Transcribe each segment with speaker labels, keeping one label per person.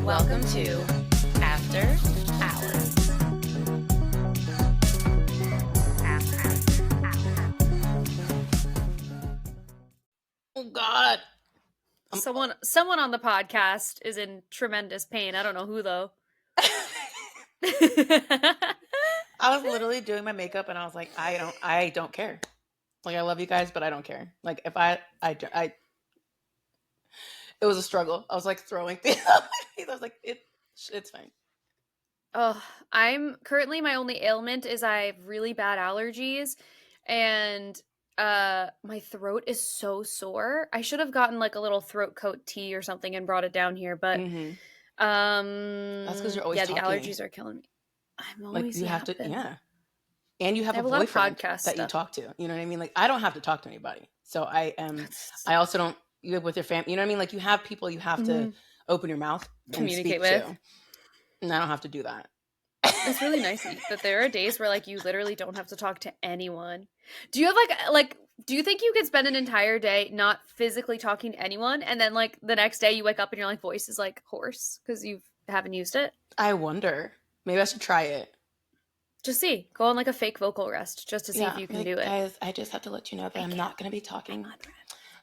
Speaker 1: Welcome to After Hours. Oh God.
Speaker 2: Someone on the podcast is in tremendous pain. I don't know who though.
Speaker 1: I was literally doing my makeup and I was like, I don't care. Like, I love you guys, but I don't care. Like, if I it was a struggle. I was like throwing things up my face. I was like, it's fine.
Speaker 2: Oh, I'm currently, my only ailment is I have really bad allergies, and my throat is so sore. I should have gotten like a little throat coat tea or something and brought it down here, but
Speaker 1: That's because you're always
Speaker 2: yeah,
Speaker 1: talking.
Speaker 2: the allergies are killing me. I'm always
Speaker 1: like you have to,
Speaker 2: yapping.
Speaker 1: yeah. And you have
Speaker 2: I
Speaker 1: a
Speaker 2: have a lot of
Speaker 1: boyfriend
Speaker 2: podcast
Speaker 1: that you
Speaker 2: stuff.
Speaker 1: talk to. You know what I mean? Like, I don't have to talk to anybody. So I also don't, you live with your family. You know what I mean? Like, you have people you have to open your mouth and
Speaker 2: Communicate
Speaker 1: speak
Speaker 2: with.
Speaker 1: to. And I don't have to do that.
Speaker 2: It's really nice that there are days where like you literally don't have to talk to anyone. Do you have like do you think you could spend an entire day not physically talking to anyone, and then like the next day you wake up and your like voice is like hoarse because you haven't used it?
Speaker 1: I wonder. Maybe I should try it.
Speaker 2: Just see. Go on like a fake vocal rest just to see if you can do it.
Speaker 1: Guys, I just have to let you know that I'm not going to be talking.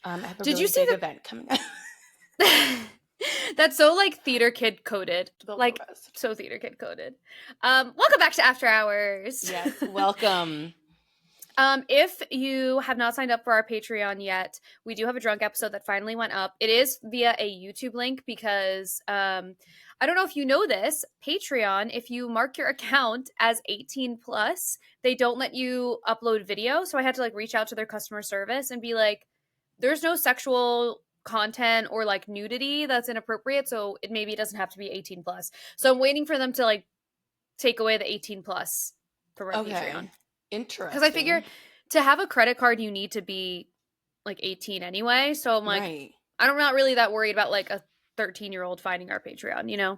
Speaker 1: I have a
Speaker 2: Did
Speaker 1: really
Speaker 2: you see
Speaker 1: big event coming up.
Speaker 2: That's so like theater kid coded. Like so theater kid coded. Welcome back to After Hours.
Speaker 1: Yes, welcome.
Speaker 2: If you have not signed up for our Patreon yet, we do have a drunk episode that finally went up. It is via a YouTube link because I don't know if you know this, Patreon, if you mark your account as 18 plus, they don't let you upload video. So I had to like reach out to their customer service and be like, there's no sexual content or like nudity that's inappropriate, so maybe it doesn't have to be 18 plus. So I'm waiting for them to like take away the 18 plus from our Patreon.
Speaker 1: Interesting.
Speaker 2: Because I figure to have a credit card you need to be like 18 anyway, so I'm like I'm not really that worried about like a 13-year-old finding our Patreon, you know.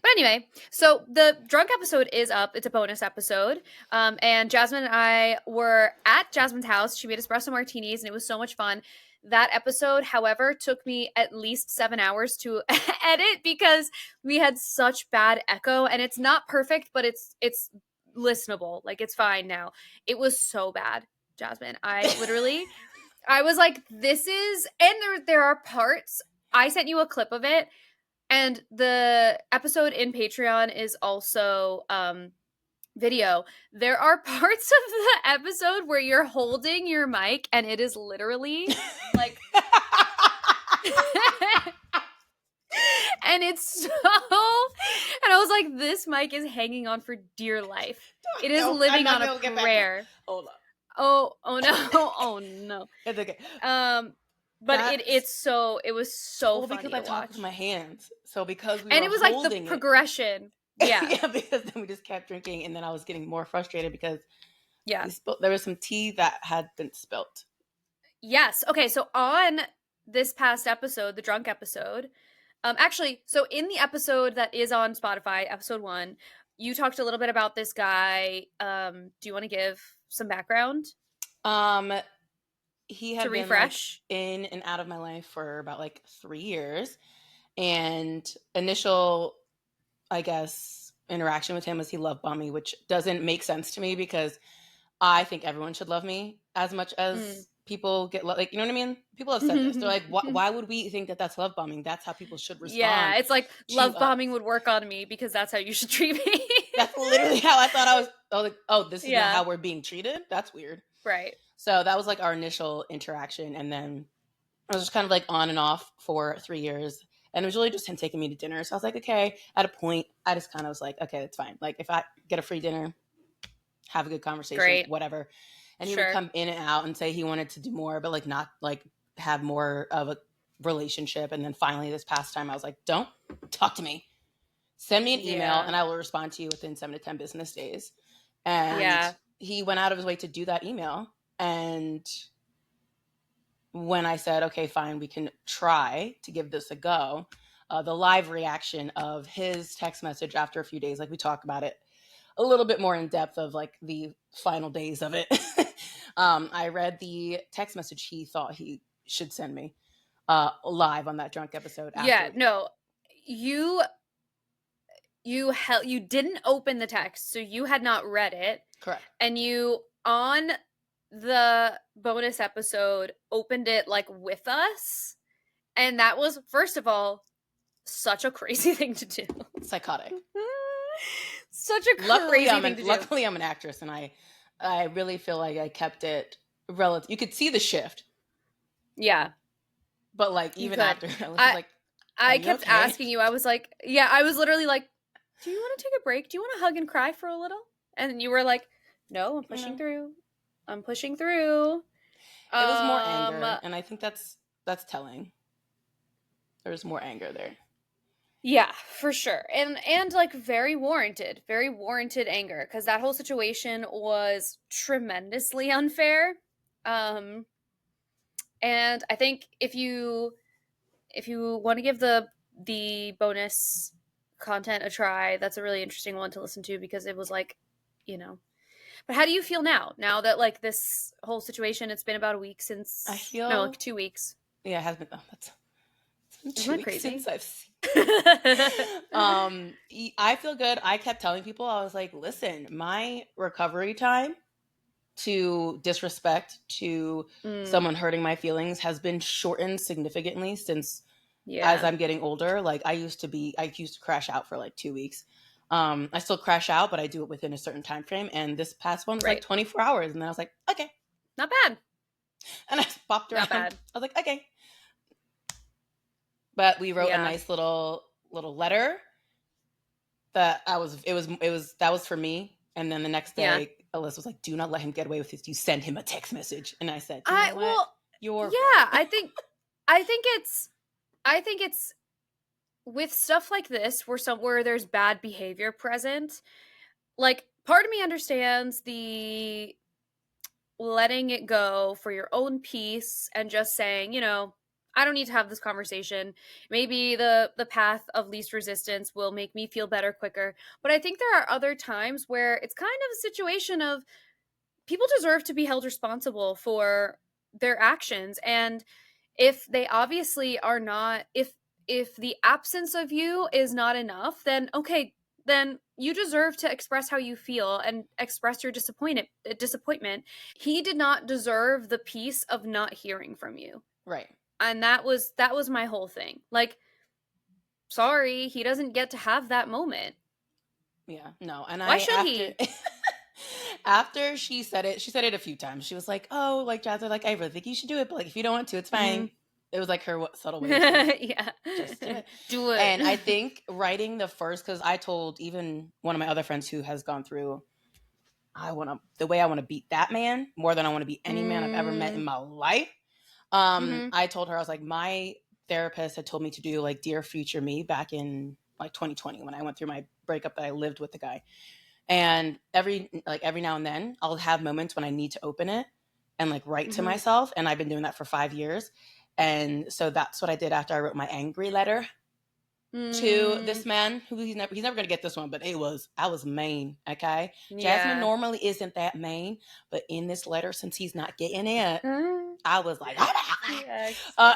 Speaker 2: But anyway, so the drunk episode is up. It's a bonus episode. And Jasmine and I were at Jasmine's house. She made espresso martinis, and it was so much fun. That episode, however, took me at least 7 hours to edit because we had such bad echo. And it's not perfect, but it's listenable. Like, it's fine now. It was so bad, Jasmine. I was like, this is... And there are parts... I sent you a clip of it. And the episode in Patreon is also video. There are parts of the episode where you're holding your mic and it is literally like... and it's so... And I was like, this mic is hanging on for dear life. It is living on a prayer.
Speaker 1: Hold on.
Speaker 2: Oh no. Oh no.
Speaker 1: It's okay.
Speaker 2: But it was so funny
Speaker 1: because
Speaker 2: to
Speaker 1: I talked with my hands. So because we
Speaker 2: and
Speaker 1: were
Speaker 2: it was like the progression. Yeah.
Speaker 1: Yeah, because then we just kept drinking, and then I was getting more frustrated because there was some tea that had been spilt.
Speaker 2: Yes. Okay, so on this past episode, the drunk episode, actually, so in the episode that is on Spotify, episode 1, you talked a little bit about this guy. Do you want to give some background?
Speaker 1: He had been like, in and out of my life for about like 3 years. And initial, I guess, interaction with him was he love bombed me, which doesn't make sense to me because I think everyone should love me as much as people get like, you know what I mean? People have said this. They're like, why would we think that that's love bombing? That's how people should respond.
Speaker 2: Yeah, it's like love bombing would work on me because that's how you should treat me.
Speaker 1: That's literally how I thought I was like, oh, this is not how we're being treated? That's weird.
Speaker 2: Right.
Speaker 1: So that was like our initial interaction. And then I was just kind of like on and off for 3 years. And it was really just him taking me to dinner. So I was like, okay, at a point, I just kind of was like, okay, that's fine. Like if I get a free dinner, have a good conversation, whatever. And he would come in and out and say he wanted to do more, but like not like have more of a relationship. And then finally this past time I was like, don't talk to me. Send me an email and I will respond to you within 7 to 10 business days. And he went out of his way to do that email. And when I said, okay, fine, we can try to give this a go, the live reaction of his text message after a few days, like we talked about it a little bit more in depth of like the final days of it. I read the text message he thought he should send me live on that drunk episode.
Speaker 2: you didn't open the text, so you had not read it.
Speaker 1: Correct.
Speaker 2: And you, on the bonus episode, opened it like with us. And that was, first of all, such a crazy thing to do.
Speaker 1: Psychotic.
Speaker 2: Such a crazy thing to do.
Speaker 1: Luckily, I'm an actress, and I really feel like I kept it relative. You could see the shift.
Speaker 2: Yeah.
Speaker 1: But like even after,
Speaker 2: I kept asking you. I was like, I was literally like, do you want to take a break? Do you want to hug and cry for a little? And you were like, no, I'm pushing through. I'm pushing through.
Speaker 1: It was more anger, and I think that's telling. There's more anger there.
Speaker 2: Yeah, for sure. And like very warranted anger, because that whole situation was tremendously unfair. And I think if you want to give the bonus content a try, that's a really interesting one to listen to, because it was like, you know. But how do you feel now that like this whole situation, it's been about a week since,
Speaker 1: I feel,
Speaker 2: no, like 2 weeks.
Speaker 1: Yeah, it has been. It's been 2 weeks crazy? Since I've seen. I feel good. I kept telling people, I was like, listen, my recovery time to disrespect to someone hurting my feelings has been shortened significantly since as I'm getting older. Like I used to crash out for like 2 weeks. I still crash out, but I do it within a certain time frame. And this past one was like 24 hours. And then I was like, okay.
Speaker 2: Not bad.
Speaker 1: And I just popped around. Not bad. I was like, okay. But we wrote a nice little letter that that was for me. And then the next day, Alyssa was like, do not let him get away with this. You send him a text message. And I said, you know what?
Speaker 2: I think it's with stuff like this where there's bad behavior present. Like, part of me understands the letting it go for your own peace and just saying, I don't need to have this conversation. Maybe the path of least resistance will make me feel better quicker. But I think there are other times where it's kind of a situation of people deserve to be held responsible for their actions. And if they obviously are not, if the absence of you is not enough, then okay, then you deserve to express how you feel and express your disappointment. He did not deserve the peace of not hearing from you.
Speaker 1: Right.
Speaker 2: And that was my whole thing. Like, sorry, he doesn't get to have that moment.
Speaker 1: Yeah, no. And
Speaker 2: why should he?
Speaker 1: After she said it a few times. She was like, oh, like, Jasmine, like, I really think you should do it, but like, if you don't want to, it's fine. Mm-hmm. It was like her subtle way to just do it.
Speaker 2: Do it.
Speaker 1: And I think writing the first, because I told even one of my other friends who has gone through, the way I want to beat that man more than I want to beat any man I've ever met in my life. I told her, I was like, my therapist had told me to do like Dear Future Me back in like 2020 when I went through my breakup that I lived with the guy. And every now and then I'll have moments when I need to open it and like write to myself. And I've been doing that for 5 years. And so that's what I did after I wrote my angry letter to this man who he's never going to get this one, but I was mean. Okay. Yeah. Jasmine normally isn't that mean, but in this letter, since he's not getting it, I was like, And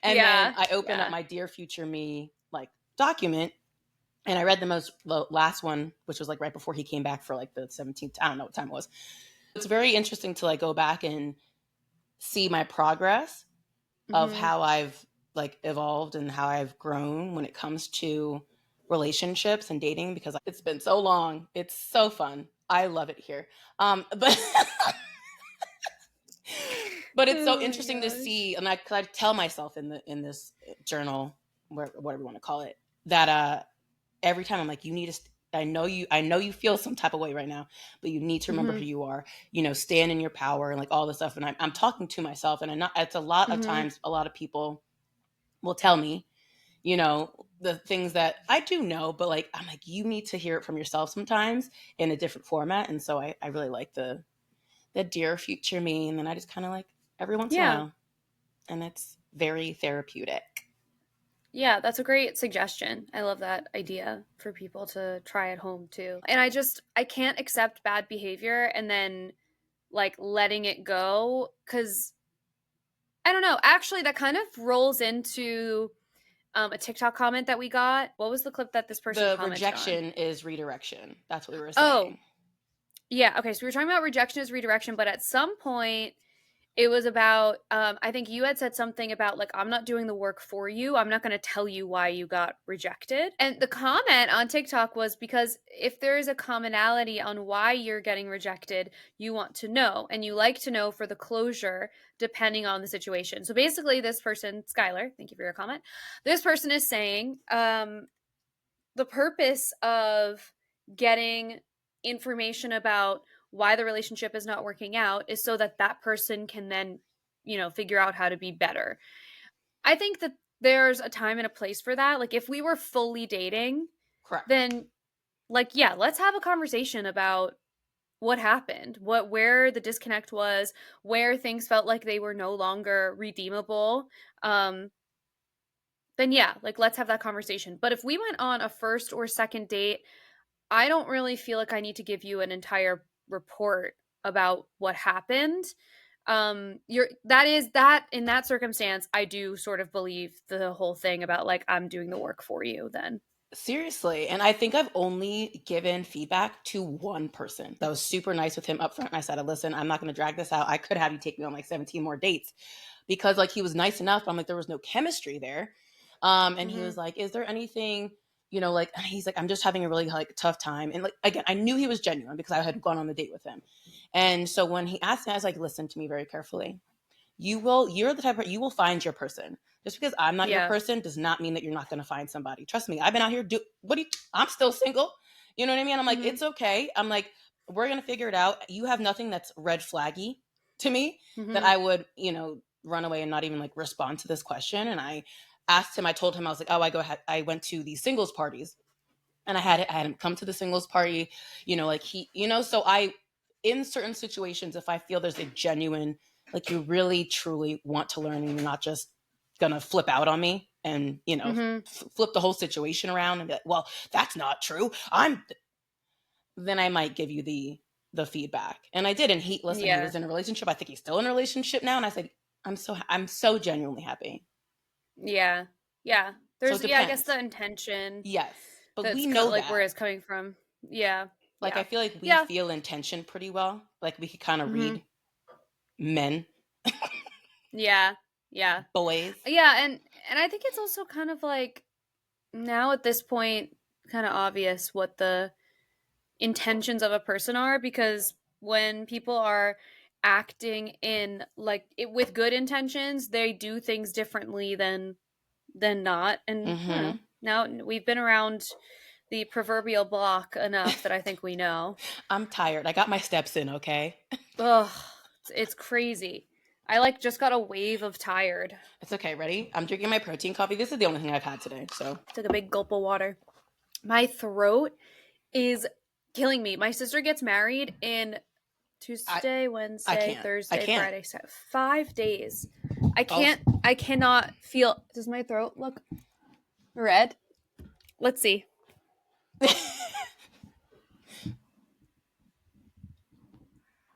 Speaker 1: then I opened up my Dear Future Me like document, and I read the last one, which was like right before he came back for like the 17th. I don't know what time it was. It's very interesting to like go back and see my progress of how I've like evolved and how I've grown when it comes to relationships and dating, because it's been so long. It's so fun. I love it here. But it's so interesting to see, and I tell myself in this journal, whatever you want to call it, that every time I'm like, you need to. I know you feel some type of way right now, but you need to remember who you are. Stand in your power and like all this stuff. And I'm talking to myself, and it's a lot of times. A lot of people will tell me, the things that I do know, but like I'm like, you need to hear it from yourself sometimes in a different format. And so I really like the Dear Future Me, and then I just kind of like every once in a while, and it's very therapeutic.
Speaker 2: Yeah, that's a great suggestion. I love that idea for people to try at home too. And I can't accept bad behavior and then like letting it go, because I don't know. Actually, that kind of rolls into a TikTok comment that we got. What was the clip that this person
Speaker 1: The
Speaker 2: commented
Speaker 1: rejection
Speaker 2: on?
Speaker 1: is redirection. That's what we were
Speaker 2: Oh,
Speaker 1: saying.
Speaker 2: yeah. Okay, so we were talking about rejection is redirection, but at some point it was about, I think you had said something about, like, I'm not doing the work for you. I'm not going to tell you why you got rejected. And the comment on TikTok was, because if there is a commonality on why you're getting rejected, you want to know. And you like to know for the closure, depending on the situation. So basically, this person, Skylar, thank you for your comment. This person is saying, the purpose of getting information about why the relationship is not working out is so that that person can then, figure out how to be better. I think that there's a time and a place for that. Like, if we were fully dating,
Speaker 1: Correct.
Speaker 2: then, like, yeah, let's have a conversation about what happened, where the disconnect was, where things felt like they were no longer redeemable. Then yeah, like, let's have that conversation. But if we went on a first or second date, I don't really feel like I need to give you an entire report about what happened. That is that in that circumstance, I do sort of believe the whole thing about, like, I'm doing the work for you then.
Speaker 1: Seriously. And I think I've only given feedback to one person that was super nice with him up front. And I said, listen, I'm not going to drag this out. I could have you take me on like 17 more dates, because like he was nice enough. I'm like, there was no chemistry there. And he was like, is there anything, like, he's like, I'm just having a really like tough time. And like, again, I knew he was genuine because I had gone on the date with him. And so when he asked me, I was like, listen to me very carefully. You're the type of, you will find your person. Just because I'm not your
Speaker 2: Yeah.
Speaker 1: person does not mean that you're not going to find somebody. Trust me. I've been out here I'm still single. You know what I mean? I'm like, it's okay. I'm like, we're going to figure it out. You have nothing that's red flaggy to me that I would, run away and not even like respond to this question. And I asked him, I told him, I was like, oh, I went to these singles parties, and I had him come to the singles party, like so in certain situations, if I feel there's a genuine, like, you really truly want to learn and you're not just gonna flip out on me and, flip the whole situation around and be like, well, that's not true. Then I might give you the feedback. And I did. And he
Speaker 2: Yeah.
Speaker 1: was in a relationship. I think he's still in a relationship now. And I said, I'm so genuinely happy.
Speaker 2: Yeah. Yeah.
Speaker 1: So it
Speaker 2: There's, yeah, I guess
Speaker 1: depends.
Speaker 2: the intention
Speaker 1: Yes. But we
Speaker 2: that's
Speaker 1: know
Speaker 2: like where
Speaker 1: that.
Speaker 2: it's coming from. Yeah.
Speaker 1: Like, I
Speaker 2: Yeah.
Speaker 1: feel like we
Speaker 2: Yeah.
Speaker 1: feel intention pretty well. Like, we could kind of
Speaker 2: Mm-hmm.
Speaker 1: read men,
Speaker 2: Yeah. Yeah.
Speaker 1: boys.
Speaker 2: Yeah. And I think it's also kind of like, now at this point, kind of obvious what the intentions of a person are, because when people are acting in like it with good intentions, they do things differently than not. And I don't
Speaker 1: Mm-hmm.
Speaker 2: know, now we've been around the proverbial block enough that I think we know.
Speaker 1: I'm tired. I got my steps in, okay?
Speaker 2: Ugh, it's crazy. I like just got a wave of tired.
Speaker 1: It's okay. Ready? I'm drinking my protein coffee. This is the only thing I've had today. So
Speaker 2: Took a big gulp of water. My throat is killing me. My sister gets married in
Speaker 1: I
Speaker 2: Tuesday,
Speaker 1: I
Speaker 2: Wednesday,
Speaker 1: can't. I
Speaker 2: Thursday,
Speaker 1: can't.
Speaker 2: Friday, Saturday. 5 days.
Speaker 1: Oh.
Speaker 2: I cannot feel. Does my throat look red? Let's see.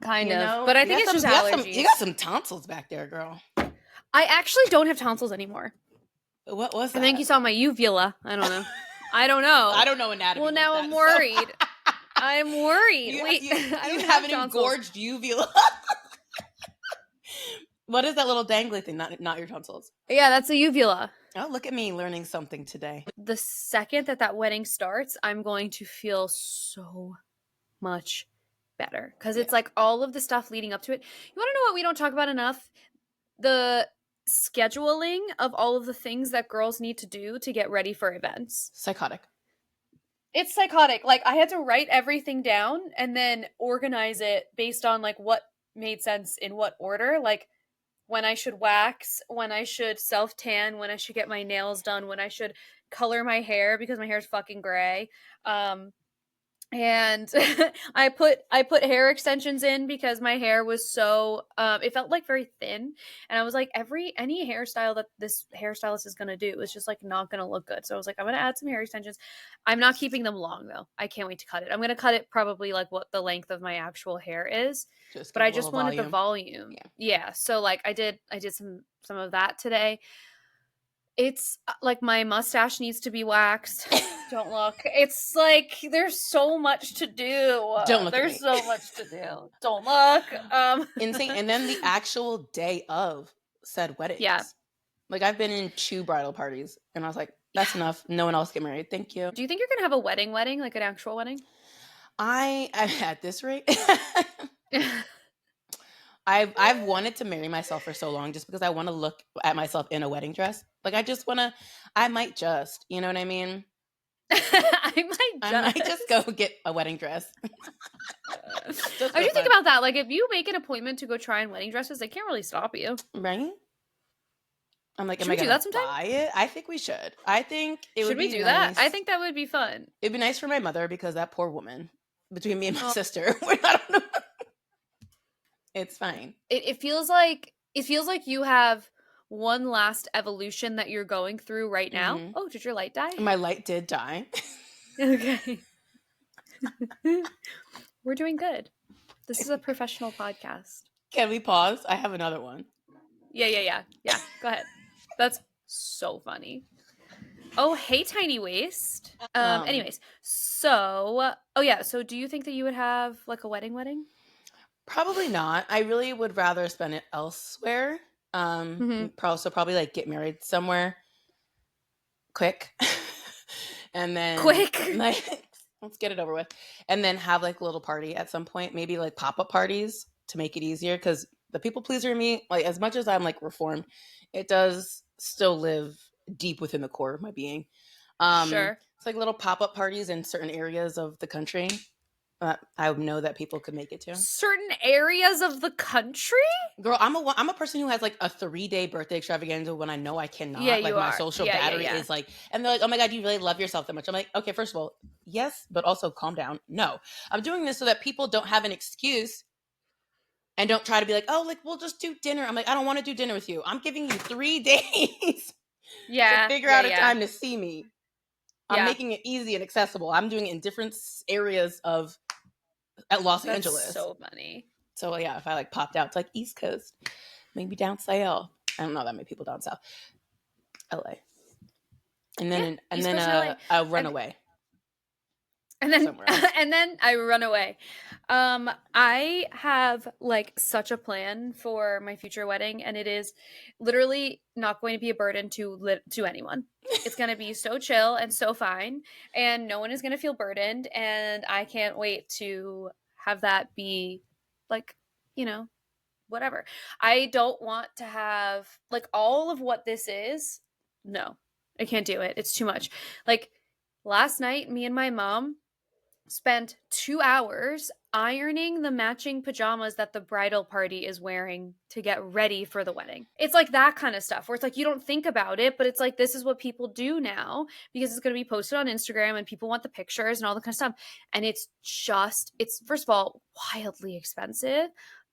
Speaker 2: Kind of. But I think it's just allergies.
Speaker 1: You got some tonsils back there, girl.
Speaker 2: I actually don't have tonsils anymore.
Speaker 1: What was that?
Speaker 2: I think you saw my uvula. I don't know. I don't know.
Speaker 1: I don't know anatomy.
Speaker 2: Well, now
Speaker 1: like
Speaker 2: I'm
Speaker 1: that,
Speaker 2: worried.
Speaker 1: So.
Speaker 2: I'm worried. Wait,
Speaker 1: you
Speaker 2: I don't
Speaker 1: have an
Speaker 2: tonsils.
Speaker 1: engorged uvula. What is that little dangly thing? Not your tonsils.
Speaker 2: Yeah, that's a uvula.
Speaker 1: Oh, look at me learning something today.
Speaker 2: The second that wedding starts, I'm going to feel so much better, because it's like all of the stuff leading up to it. You want to know what we don't talk about enough? The scheduling of all of the things that girls need to do to get ready for events.
Speaker 1: Psychotic.
Speaker 2: It's psychotic. Like, I had to write everything down and then organize it based on like what made sense in what order. Like, when I should wax, when I should self tan, when I should get my nails done, when I should color my hair because my hair is fucking gray. And I put hair extensions in because my hair was so it felt like very thin, and I was like, any hairstyle that this hairstylist is going to do is just like not going to look good. So I was like, I'm going to add some hair extensions. I'm not keeping them long though. I can't wait to cut it. I'm going to cut it probably like what the length of my actual hair is, but I just wanted the volume. Yeah. So like I did some of that today. It's like my mustache needs to be waxed. Don't look. It's like there's so much to do.
Speaker 1: Don't look
Speaker 2: There's
Speaker 1: at me.
Speaker 2: so much to do. Don't look.
Speaker 1: Insane. And then the actual day of said weddings.
Speaker 2: Yeah.
Speaker 1: Like I've been in 2 bridal parties and I was like, that's enough. No one else get married. Thank you.
Speaker 2: Do you think you're gonna have a wedding, like an actual wedding?
Speaker 1: I'm at this rate. I've wanted to marry myself for so long just because I want to look at myself in a wedding dress. Like I might just, you know what I mean? I might just go get a wedding dress.
Speaker 2: I do think about that. Like if you make an appointment to go try on wedding dresses, they can't really stop you.
Speaker 1: Right? I'm like,
Speaker 2: should we do that sometime?
Speaker 1: Buy it? I think we should. I think it would be nice.
Speaker 2: Should we do that? I think that would be fun.
Speaker 1: It'd be nice for my mother because that poor woman, between me and my sister, I don't know. It's fine.
Speaker 2: It feels like you have one last evolution that you're going through right now. Mm-hmm. Oh, did your light die?
Speaker 1: My light did die.
Speaker 2: Okay. We're doing good. This is a professional podcast.
Speaker 1: Can we pause? I have another one.
Speaker 2: Yeah. Go ahead. That's so funny. Oh, hey, Tiny Waist. Anyways, so do you think that you would have like a wedding?
Speaker 1: Probably not. I really would rather spend it elsewhere. Probably like get married somewhere quick. And then like let's get it over with. And then have like a little party at some point, maybe like pop-up parties to make it easier, because the people pleaser in me, like as much as I'm like reformed, it does still live deep within the core of my being.
Speaker 2: Sure.
Speaker 1: It's like little pop-up parties in certain areas of the country. I know that people could make it to
Speaker 2: certain areas of the country.
Speaker 1: Girl, I'm a person who has like a 3-day birthday extravaganza when I know I cannot.
Speaker 2: Yeah,
Speaker 1: like my social battery is like, and they're like, oh my God, you really love yourself that much. I'm like, okay, first of all, yes, but also calm down. No, I'm doing this so that people don't have an excuse and don't try to be like, oh, like we'll just do dinner. I'm like, I don't want to do dinner with you. I'm giving you 3 days to figure out a time to see me. I'm making it easy and accessible. I'm doing it in different areas at Los Angeles.
Speaker 2: So funny.
Speaker 1: So yeah, if I like popped out to like East Coast, maybe down south. I don't know that many people down south. LA. And then a runaway.
Speaker 2: And then I run away. I have like such a plan for my future wedding, and it is literally not going to be a burden to anyone. It's going to be so chill and so fine, and no one is going to feel burdened, and I can't wait to have that be like, whatever. I don't want to have like all of what this is. No, I can't do it. It's too much. Like last night, me and my mom spent 2 hours ironing the matching pajamas that the bridal party is wearing to get ready for the wedding. It's like that kind of stuff where it's like you don't think about it, but it's like this is what people do now because it's going to be posted on Instagram and people want the pictures and all that kind of stuff. And it's first of all wildly expensive,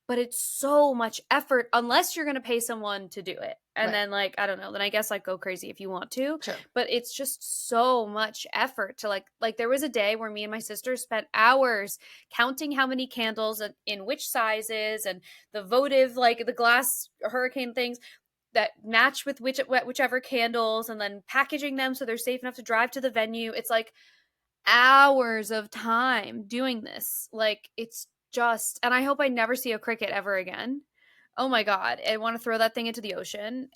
Speaker 2: but it's so much effort unless you're going to pay someone to do it. And then like, I don't know, then I guess like go crazy if you want to.
Speaker 1: Sure.
Speaker 2: But it's just so much effort to like there was a day where me and my sister spent hours counting how many candles in which sizes and the votive, like the glass hurricane things that match with whichever candles, and then packaging them so they're safe enough to drive to the venue. It's like hours of time doing this. Like it's just, and I hope I never see a cricket ever again. Oh my God. I want to throw that thing into the ocean.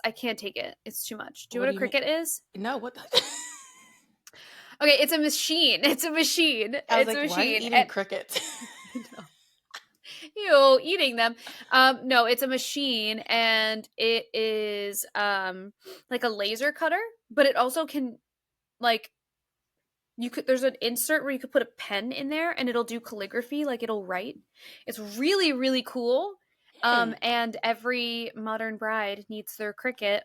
Speaker 2: I can't take it. It's too much. Do you know what a cricket is?
Speaker 1: No, what?
Speaker 2: Okay, it's a machine. It's a machine.
Speaker 1: I was like, why are you eating crickets?
Speaker 2: Ew, eating them. No, it's a machine, and it is like a laser cutter, but it also can like there's an insert where you could put a pen in there and it'll do calligraphy, like it'll write. It's really, really cool. And every modern bride needs their cricket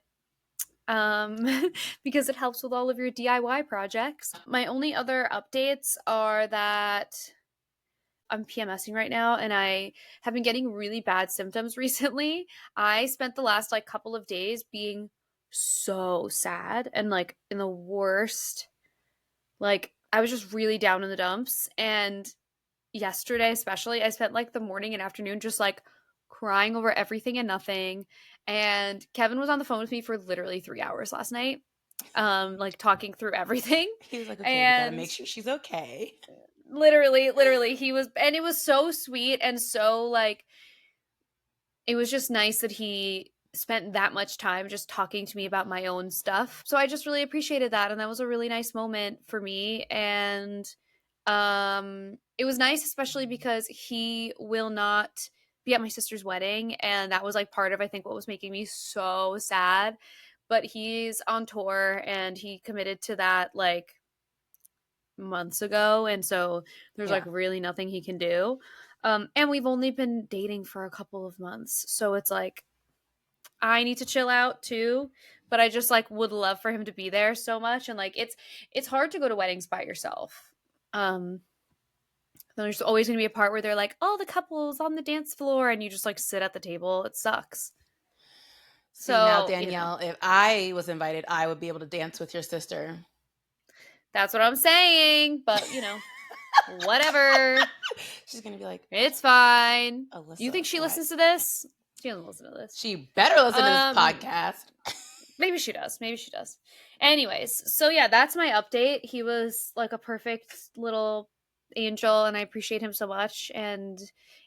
Speaker 2: because it helps with all of your DIY projects. My only other updates are that I'm PMSing right now and I have been getting really bad symptoms recently. I spent the last like couple of days being so sad and like in the worst. Like, I was just really down in the dumps. And yesterday, especially, I spent like the morning and afternoon just like crying over everything and nothing. And Kevin was on the phone with me for literally 3 hours last night, like talking through everything.
Speaker 1: He was like, okay, we gotta make sure she's okay.
Speaker 2: Literally, he was, and it was so sweet and so like, it was just nice that he spent that much time just talking to me about my own stuff. So I just really appreciated that, and that was a really nice moment for me. And it was nice, especially because he will not be at my sister's wedding, and that was like part of, I think, what was making me so sad. But he's on tour and he committed to that like months ago, and so there's like really nothing he can do. And we've only been dating for a couple of months, so it's like I need to chill out too. But I just like would love for him to be there so much, and like it's hard to go to weddings by yourself. There's always going to be a part where they're like, oh, the couple's on the dance floor, and you just like sit at the table. It sucks.
Speaker 1: See, so now, Danielle, if I was invited, I would be able to dance with your sister.
Speaker 2: That's what I'm saying. But, whatever.
Speaker 1: She's going to be like,
Speaker 2: it's fine.
Speaker 1: Alyssa,
Speaker 2: you think she listens to this? She doesn't listen to this.
Speaker 1: She better listen to this podcast.
Speaker 2: Maybe she does. Anyways, so yeah, that's my update. He was like a perfect little angel, and I appreciate him so much. And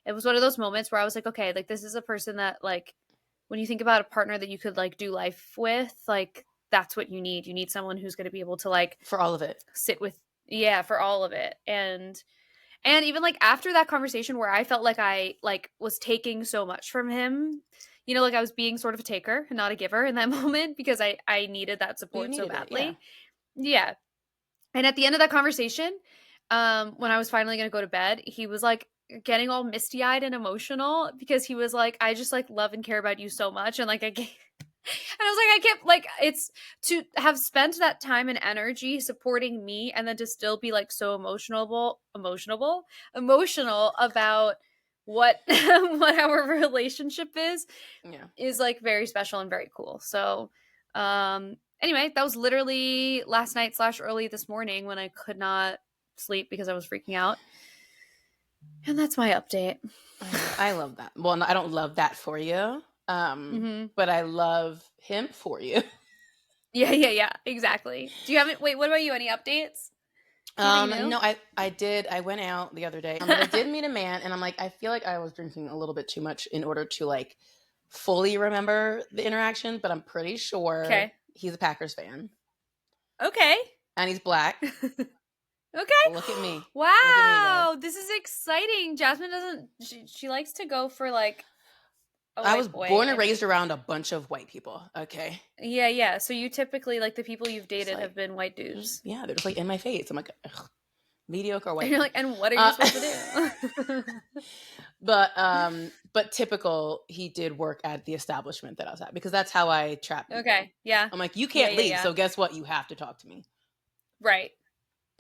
Speaker 2: it was one of those moments where I was like, okay, like this is a person that like, when you think about a partner that you could like do life with, like that's what you need. You need someone who's going to be able to like
Speaker 1: for all of it,
Speaker 2: sit with, for all of it. And even like after that conversation where I felt like I like was taking so much from him, like I was being sort of a taker and not a giver in that moment, because I needed that support so badly. Yeah. And at the end of that conversation, when I was finally going to go to bed, he was like getting all misty-eyed and emotional, because he was like, I just like love and care about you so much. And like, and I was like, I can't, like, it's to have spent that time and energy supporting me, and then to still be like so emotional about what what our relationship is like very special and very cool. So anyway, that was literally last night / early this morning when I could not sleep because I was freaking out. And that's my update.
Speaker 1: I love that. Well, I don't love that for you. But I love him for you.
Speaker 2: Yeah, exactly. Do you have it? Wait, what about you? Any updates?
Speaker 1: No, I did. I went out the other day. I did meet a man, and I'm like, I feel like I was drinking a little bit too much in order to like fully remember the interaction, but I'm pretty sure he's a Packers fan.
Speaker 2: Okay.
Speaker 1: And he's black.
Speaker 2: Okay.
Speaker 1: Look at me.
Speaker 2: Wow. Look at me, this is exciting. Jasmine doesn't, she likes to go for like,
Speaker 1: I was born and raised around a bunch of white people. Okay.
Speaker 2: Yeah. So you typically, like, the people you've dated have been white dudes.
Speaker 1: Yeah, they're just like in my face. I'm like, ugh, mediocre white.
Speaker 2: And you're like, and what are you supposed to do?
Speaker 1: But typical, he did work at the establishment that I was at, because that's how I trap people.
Speaker 2: Okay. Yeah.
Speaker 1: I'm like, you can't leave. So guess what? You have to talk to me.
Speaker 2: Right.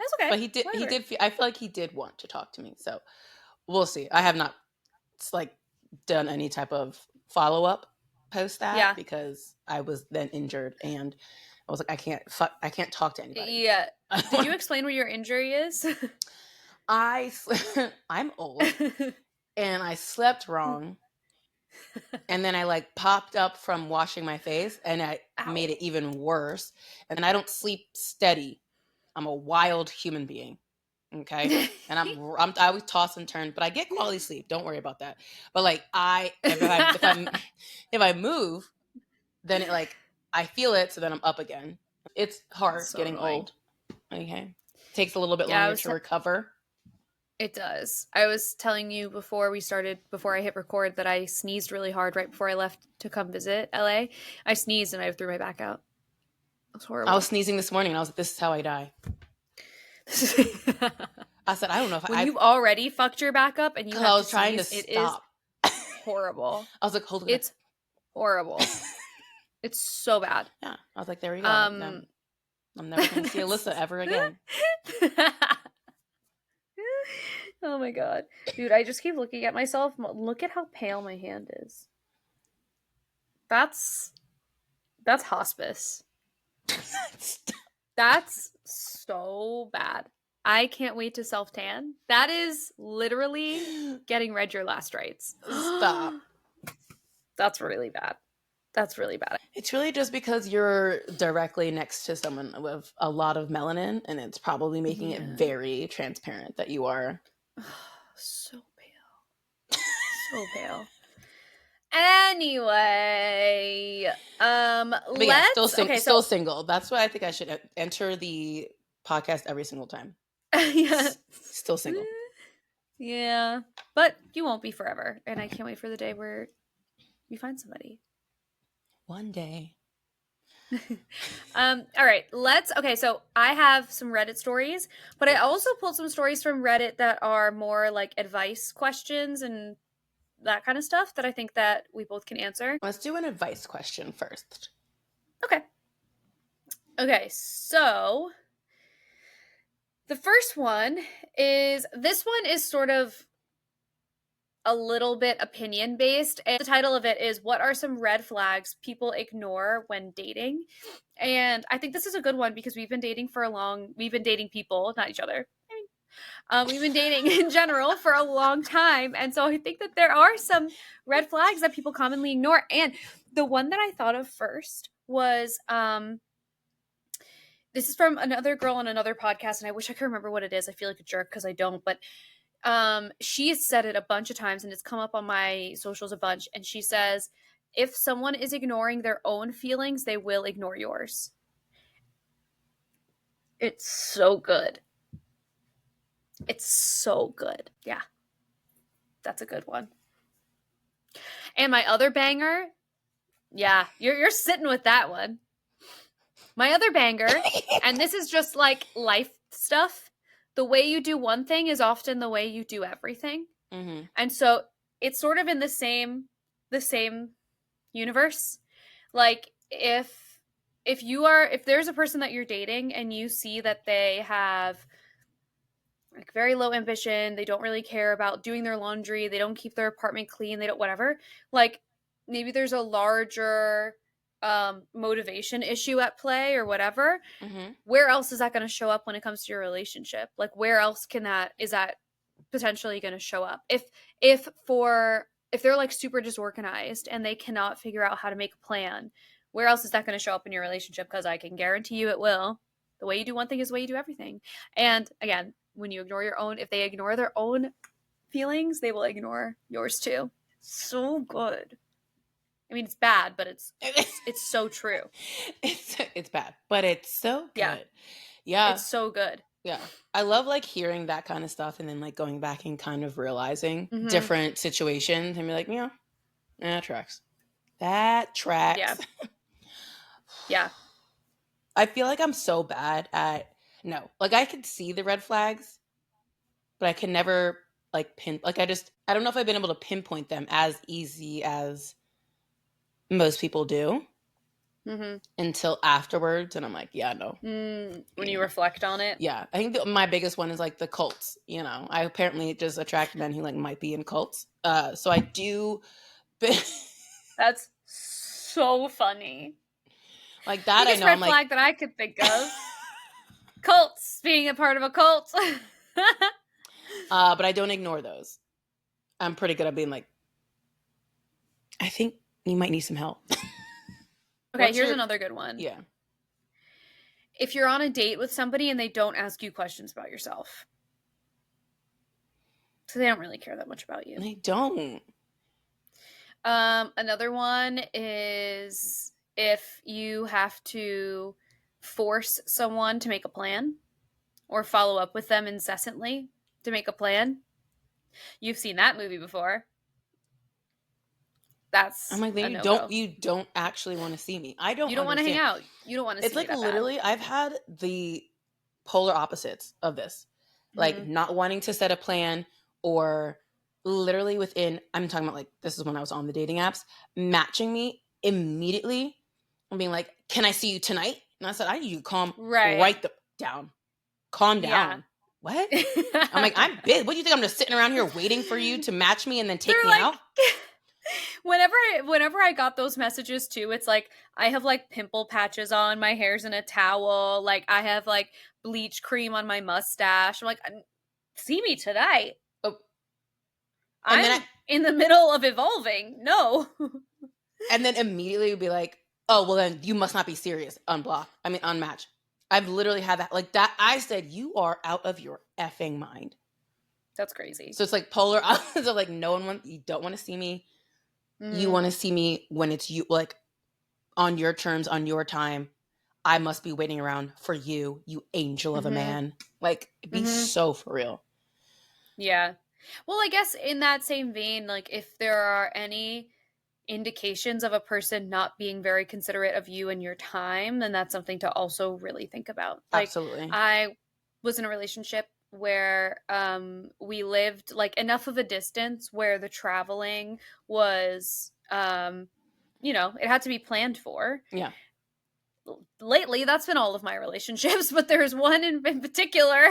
Speaker 2: That's okay.
Speaker 1: But he did. Whatever. He did. I feel like he did want to talk to me. So we'll see. I have not like done any type of follow up post that because I was then injured, and I was like, I can't talk to anybody.
Speaker 2: Yeah. Did you explain what your injury is?
Speaker 1: I'm old, and I slept wrong, and then I like popped up from washing my face, and I made it even worse. And then I don't sleep steady. I'm a wild human being. Okay. And I always toss and turn, but I get quality sleep. Don't worry about that. But like if I move, then it like I feel it, so then I'm up again. It's hard getting old. Okay. It takes a little bit longer to recover.
Speaker 2: It does. I was telling you before I hit record, that I sneezed really hard right before I left to come visit LA. I sneezed and I threw my back out. It was horrible.
Speaker 1: I was sneezing this morning and I was like, this is how I die. I said, I don't know if
Speaker 2: you've already fucked your back up and you have
Speaker 1: I was trying to stop.
Speaker 2: It is horrible.
Speaker 1: I was like, hold on.
Speaker 2: It's horrible. It's so bad.
Speaker 1: Yeah. I was like, there we go. I'm never going to see Alyssa ever again.
Speaker 2: Oh my god. Dude, I just keep looking at myself. Look at how pale my hand is. That's hospice. That's so bad. I can't wait to self-tan. That is literally getting read your last rites.
Speaker 1: Stop.
Speaker 2: That's really bad. That's really bad.
Speaker 1: It's really just because you're directly next to someone with a lot of melanin, and it's probably making it very transparent that you are
Speaker 2: so pale. So pale. Anyway,
Speaker 1: still single. That's why I think I should enter the podcast every single time.
Speaker 2: Yeah.
Speaker 1: Still single.
Speaker 2: Yeah, but you won't be forever, and I can't wait for the day where you find somebody.
Speaker 1: One day.
Speaker 2: All right, so I have some Reddit stories, but I also pulled some stories from Reddit that are more like advice questions and that kind of stuff that I think that we both can answer.
Speaker 1: Let's do an advice question first.
Speaker 2: Okay, so the first one is, this one is sort of a little bit opinion based. And the title of it is, what are some red flags people ignore when dating? And I think this is a good one because we've been dating people, not each other. We've been dating in general for a long time. And so I think that there are some red flags that people commonly ignore. And the one that I thought of first was, this is from another girl on another podcast, and I wish I could remember what it is. I feel like a jerk because I don't, but she has said it a bunch of times and it's come up on my socials a bunch. And she says, if someone is ignoring their own feelings, they will ignore yours. It's so good. It's so good. Yeah. That's a good one. And my other banger, yeah, you're sitting with that one. My other banger, and this is just like life stuff. The way you do one thing is often the way you do everything.
Speaker 1: Mm-hmm.
Speaker 2: And so it's sort of in the same universe. Like if there's a person that you're dating and you see that they have like very low ambition, they don't really care about doing their laundry, they don't keep their apartment clean, they don't whatever, like maybe there's a larger motivation issue at play or whatever.
Speaker 1: Mm-hmm.
Speaker 2: Where else is that going to show up when it comes to your relationship? Like where else is that potentially going to show up? If they're like super disorganized and they cannot figure out how to make a plan, where else is that going to show up in your relationship? Because I can guarantee you it will. The way you do one thing is the way you do everything. And again, when you ignore if they ignore their own feelings, they will ignore yours too. So good. I mean, it's bad, but it's so true.
Speaker 1: It's bad, but it's so good.
Speaker 2: Yeah. It's so good.
Speaker 1: Yeah. I love like hearing that kind of stuff and then like going back and kind of realizing different situations and be like, yeah, that tracks. That tracks.
Speaker 2: Yeah. Yeah.
Speaker 1: I feel like I'm so bad at, like I could see the red flags, but I can never like I don't know if I've been able to pinpoint them as easy as most people do until afterwards. And I'm like, yeah, no.
Speaker 2: When you reflect on it.
Speaker 1: Yeah. I think my biggest one is like the cults, I apparently just attract men who like might be in cults. So I do.
Speaker 2: That's so funny.
Speaker 1: Like that,
Speaker 2: biggest red flag that I could think of. Cults, being a part of a cult.
Speaker 1: But I don't ignore those. I'm pretty good at being like, I think you might need some help.
Speaker 2: Okay, here's another good one.
Speaker 1: Yeah.
Speaker 2: If you're on a date with somebody and they don't ask you questions about yourself. So they don't really care that much about you.
Speaker 1: They don't.
Speaker 2: Another one is if you have to force someone to make a plan or follow up with them incessantly to make a plan. You've seen that movie before. I'm like,
Speaker 1: you don't actually want to see me. I don't.
Speaker 2: You don't want to hang out. You don't want to see me.
Speaker 1: It's like literally, I've had the polar opposites of this, like not wanting to set a plan, or literally within. I'm talking about like this is when I was on the dating apps, matching me immediately and being like, "Can I see you tonight?" And I said, "I need you to calm down, calm down."
Speaker 2: Yeah.
Speaker 1: What? I'm like, I'm big. What do you think? I'm just sitting around here waiting for you to match me and then take me out?
Speaker 2: Whenever I got those messages too, it's like I have like pimple patches on, my hair's in a towel, like I have like bleach cream on my mustache. I'm like, see me tonight. Oh. I'm in the middle of evolving. No.
Speaker 1: And then immediately would be like, oh, well then you must not be serious. Unblock. I mean, unmatch. I've literally had that. Like that. I said, you are out of your effing mind.
Speaker 2: That's crazy.
Speaker 1: So it's like polar opposites of like, you don't want to see me. You want to see me when it's you, like on your terms, on your time. I must be waiting around for you, you angel of a man. Like, be so for real.
Speaker 2: Yeah. Well, I guess in that same vein, like if there are any indications of a person not being very considerate of you and your time, then that's something to also really think about. Like,
Speaker 1: absolutely.
Speaker 2: I was in a relationship where we lived like enough of a distance where the traveling was it had to be planned for.
Speaker 1: Yeah.
Speaker 2: Lately, that's been all of my relationships, but there's one in particular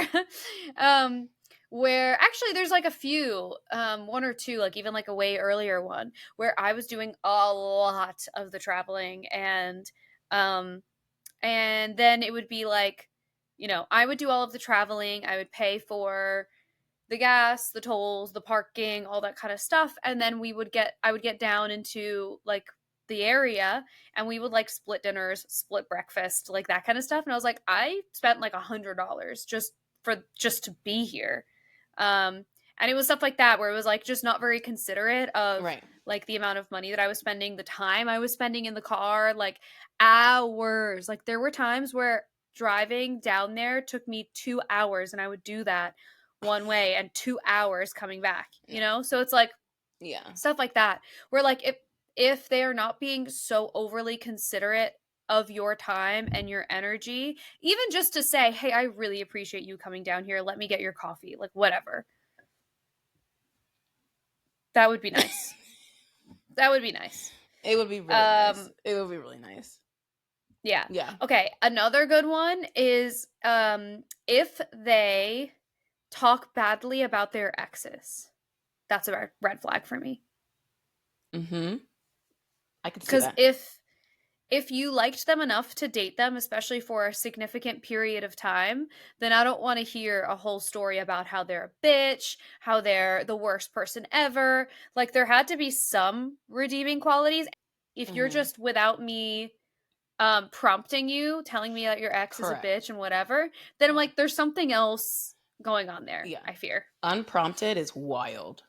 Speaker 2: where actually there's like a few, one or two, like even like a way earlier one where I was doing a lot of the traveling, and then it would be like, I would do all of the traveling, I would pay for the gas, the tolls, the parking, all that kind of stuff, and then I would get down into like the area, and we would like split dinners, split breakfast, like that kind of stuff. And I was like, I spent like $100 just to be here. And it was stuff like that where it was like just not very considerate of like the amount of money that I was spending, the time I was spending in the car, like hours. Like there were times where driving down there took me 2 hours, and I would do that one way and 2 hours coming back, So it's like, stuff like that where like if they are not being so overly considerate of your time and your energy, even just to say, hey, I really appreciate you coming down here, let me get your coffee, like whatever, that would be nice. That would be nice.
Speaker 1: It would be really nice. It would be really nice.
Speaker 2: Yeah. Okay, another good one is if they talk badly about their exes. That's a red flag for me.
Speaker 1: I can see
Speaker 2: because
Speaker 1: that.
Speaker 2: if you liked them enough to date them, especially for a significant period of time, then I don't want to hear a whole story about how they're a bitch, how they're the worst person ever. Like, there had to be some redeeming qualities. If you're just without me prompting you, telling me that your ex is a bitch and whatever, then I'm like, there's something else going on there, I fear.
Speaker 1: Unprompted is wild.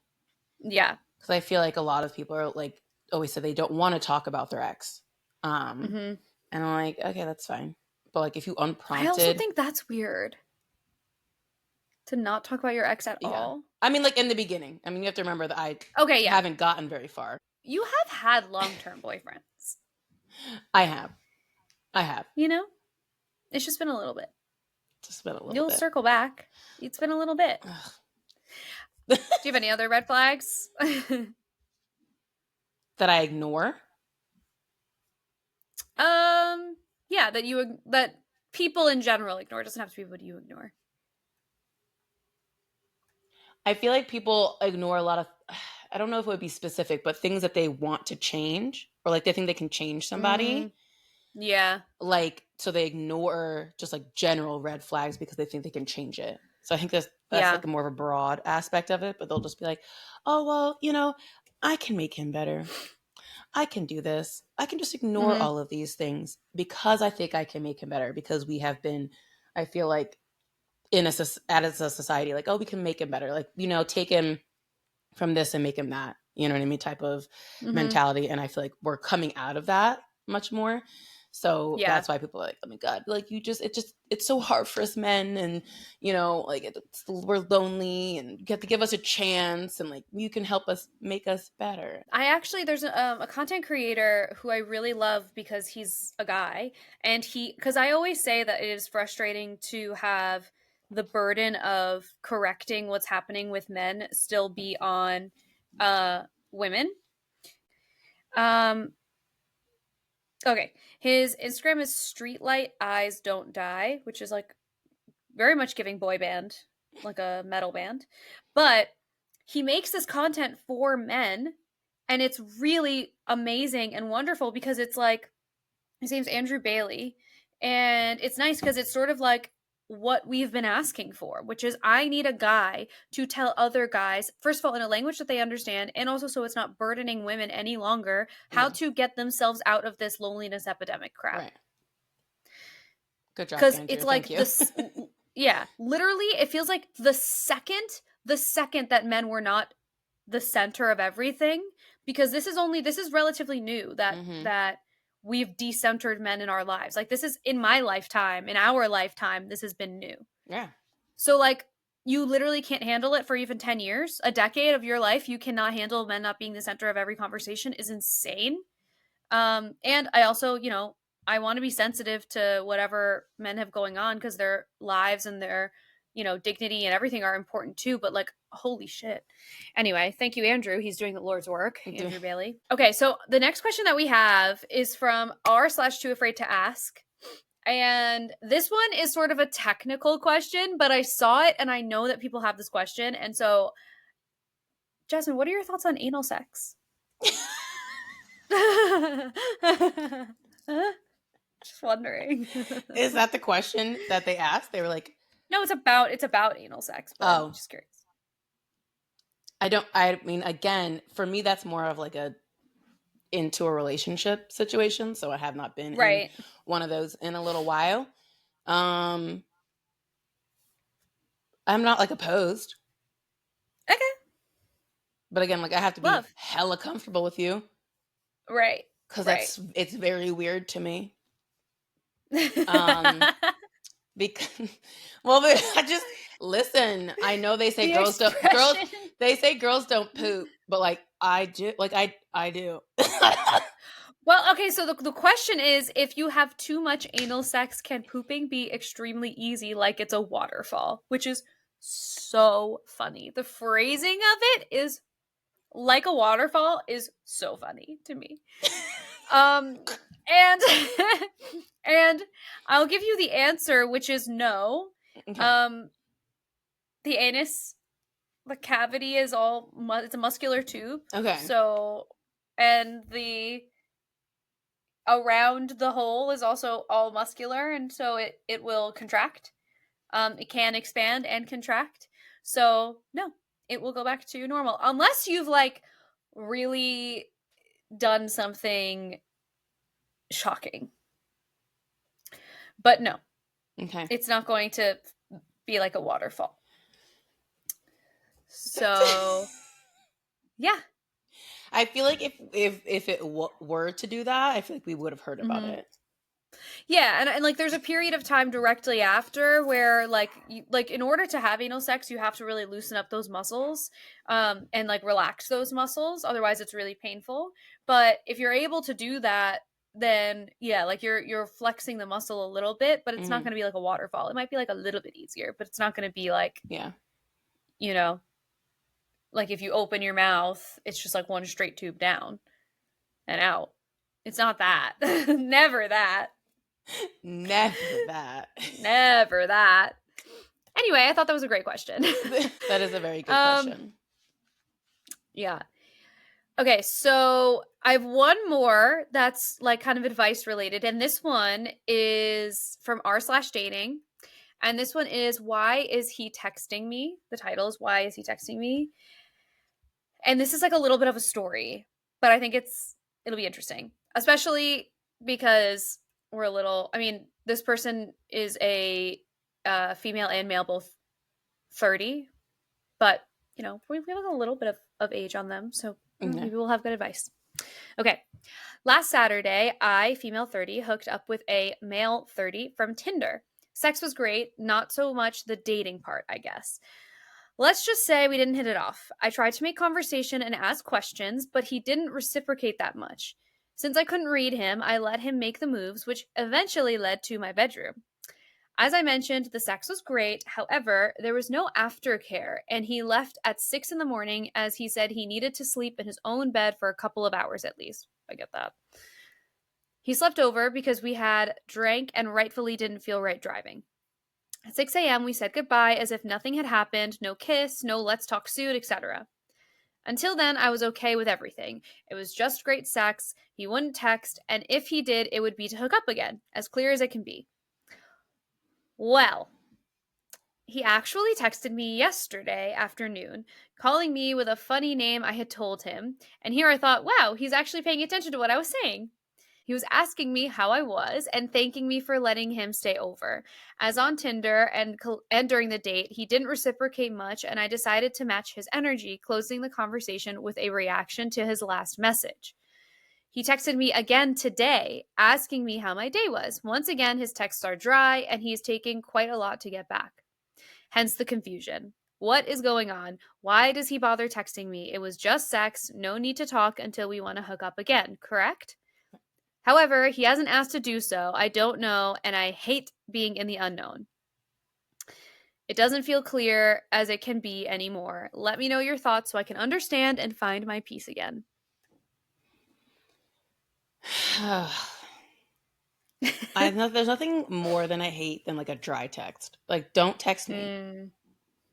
Speaker 2: Yeah.
Speaker 1: Because I feel like a lot of people are like, always say they don't want to talk about their ex. And I'm like, okay, that's fine. But like, if you unprompted,
Speaker 2: I also think that's weird to not talk about your ex at all.
Speaker 1: I mean, like in the beginning. I mean, you have to remember that I haven't gotten very far.
Speaker 2: You have had long-term boyfriends.
Speaker 1: I have.
Speaker 2: It's just been a little bit.
Speaker 1: Just been a little bit.
Speaker 2: You'll circle back. It's been a little bit. Do you have any other red flags?
Speaker 1: That I ignore?
Speaker 2: Yeah, that people in general ignore. It doesn't have to be what you ignore.
Speaker 1: I feel like people ignore a lot of, I don't know if it would be specific, but things that they want to change, or like they think they can change somebody.
Speaker 2: Yeah.
Speaker 1: Like, so they ignore just like general red flags because they think they can change it. So I think that's like a more of a broad aspect of it, but they'll just be like, oh, well, I can make him better. I can do this. I can just ignore all of these things because I think I can make him better, because we have been, I feel like, as a society, like, oh, we can make him better. Like, take him from this and make him that, you know what I mean? Type of mentality. And I feel like we're coming out of that much more. So that's why people are like, oh my God, like it's so hard for us men, and like we're lonely, and you have to give us a chance, and like you can help us make us better.
Speaker 2: There's a content creator who I really love because he's a guy, and because I always say that it is frustrating to have the burden of correcting what's happening with men still be on women. Okay, his Instagram is Streetlight Eyes Don't Die, which is like very much giving boy band, like a metal band. But he makes this content for men, and it's really amazing and wonderful because it's like, his name's Andrew Bailey, and it's nice because it's sort of like what we've been asking for, which is I need a guy to tell other guys, first of all, in a language that they understand, and also so it's not burdening women any longer, how to get themselves out of this loneliness epidemic crap.
Speaker 1: Right. Good job,
Speaker 2: Because
Speaker 1: Andrew.
Speaker 2: it's like this, yeah, literally, it feels like the second that men were not the center of everything, because this is relatively new that we've decentered men in our lives. Like, this is in my lifetime, in our lifetime, this has been new.
Speaker 1: Yeah.
Speaker 2: So, like, you literally can't handle it for even 10 years, a decade of your life. You cannot handle men not being the center of every conversation is insane. And I also, I want to be sensitive to whatever men have going on, because their lives and their, dignity and everything are important too. But like, holy shit. Anyway, thank you, Andrew. He's doing the Lord's work, Andrew Bailey. Okay, so the next question that we have is from r/too afraid to ask. And this one is sort of a technical question, but I saw it and I know that people have this question. And so, Jasmine, what are your thoughts on anal sex? Just wondering.
Speaker 1: Is that the question that they asked? They were like,
Speaker 2: no, it's about anal sex, but I'm just curious.
Speaker 1: I mean, again, for me, that's more of like into a relationship situation. So I have not been in one of those in a little while. I'm not like opposed.
Speaker 2: Okay.
Speaker 1: But again, like I have to be hella comfortable with you.
Speaker 2: Right.
Speaker 1: Because it's very weird to me. Because, well, I just listen. I know they say girls don't poop, but like I do. Like I do.
Speaker 2: Well, okay. So the question is, if you have too much anal sex, can pooping be extremely easy, like it's a waterfall? Which is so funny. The phrasing of it is like a waterfall is so funny to me. And and I'll give you the answer, which is no. Okay. The anus, the cavity is it's a muscular tube.
Speaker 1: Okay.
Speaker 2: So, and the around the hole is also all muscular, and so it will contract. It can expand and contract. So no, it will go back to normal unless you've like really done something shocking. But no. Okay. It's not going to be like a waterfall. So yeah.
Speaker 1: I feel like if it were to do that, I feel like we would have heard about it.
Speaker 2: Yeah, and like there's a period of time directly after where like in order to have anal sex, you have to really loosen up those muscles, and like relax those muscles. Otherwise, it's really painful. But if you're able to do that, then yeah, like you're flexing the muscle a little bit, but it's not going to be like a waterfall. It might be like a little bit easier, but it's not going to be like like if you open your mouth, it's just like one straight tube down and out. It's not that. Never that.
Speaker 1: Never that.
Speaker 2: Never that. Anyway, I thought that was a great question.
Speaker 1: That is a very good question.
Speaker 2: Yeah. Okay, so I have one more that's like kind of advice related, and this one is from r/dating, and this one is, why is he texting me? The title is, why is he texting me? And this is like a little bit of a story, but I think it'll be interesting, especially because this person is a female and male, both 30, but we have a little bit of age on them, so maybe we'll have good advice. Okay. Last Saturday, I, female 30, hooked up with a male 30 from Tinder. Sex was great, not so much the dating part, I guess. Let's just say we didn't hit it off. I tried to make conversation and ask questions, but he didn't reciprocate that much. Since I couldn't read him, I let him make the moves, which eventually led to my bedroom. As I mentioned, the sex was great. However, there was no aftercare, and he left at 6 a.m. as he said he needed to sleep in his own bed for a couple of hours at least. I get that. He slept over because we had drank and rightfully didn't feel right driving. At 6 a.m., we said goodbye as if nothing had happened, no kiss, no let's talk soon, etc. Until then, I was okay with everything. It was just great sex, he wouldn't text, and if he did, it would be to hook up again, as clear as it can be. Well, He actually texted me yesterday afternoon, calling me with a funny name I had told him, and here I thought, wow, he's actually paying attention to what I was saying. He was asking me how I was and thanking me for letting him stay over. As on Tinder and during the date, he didn't reciprocate much, and I decided to match his energy, closing the conversation with a reaction to his last message. He texted me again today, asking me how my day was. Once again, his texts are dry, and he's taking quite a lot to get back. Hence the confusion. What is going on? Why does he bother texting me? It was just sex, no need to talk until we want to hook up again, correct? However, he hasn't asked to do so. I don't know, and I hate being in the unknown. It doesn't feel clear as it can be anymore. Let me know your thoughts so I can understand and find my peace again.
Speaker 1: There's nothing more than I hate than like a dry text. Like, don't text me.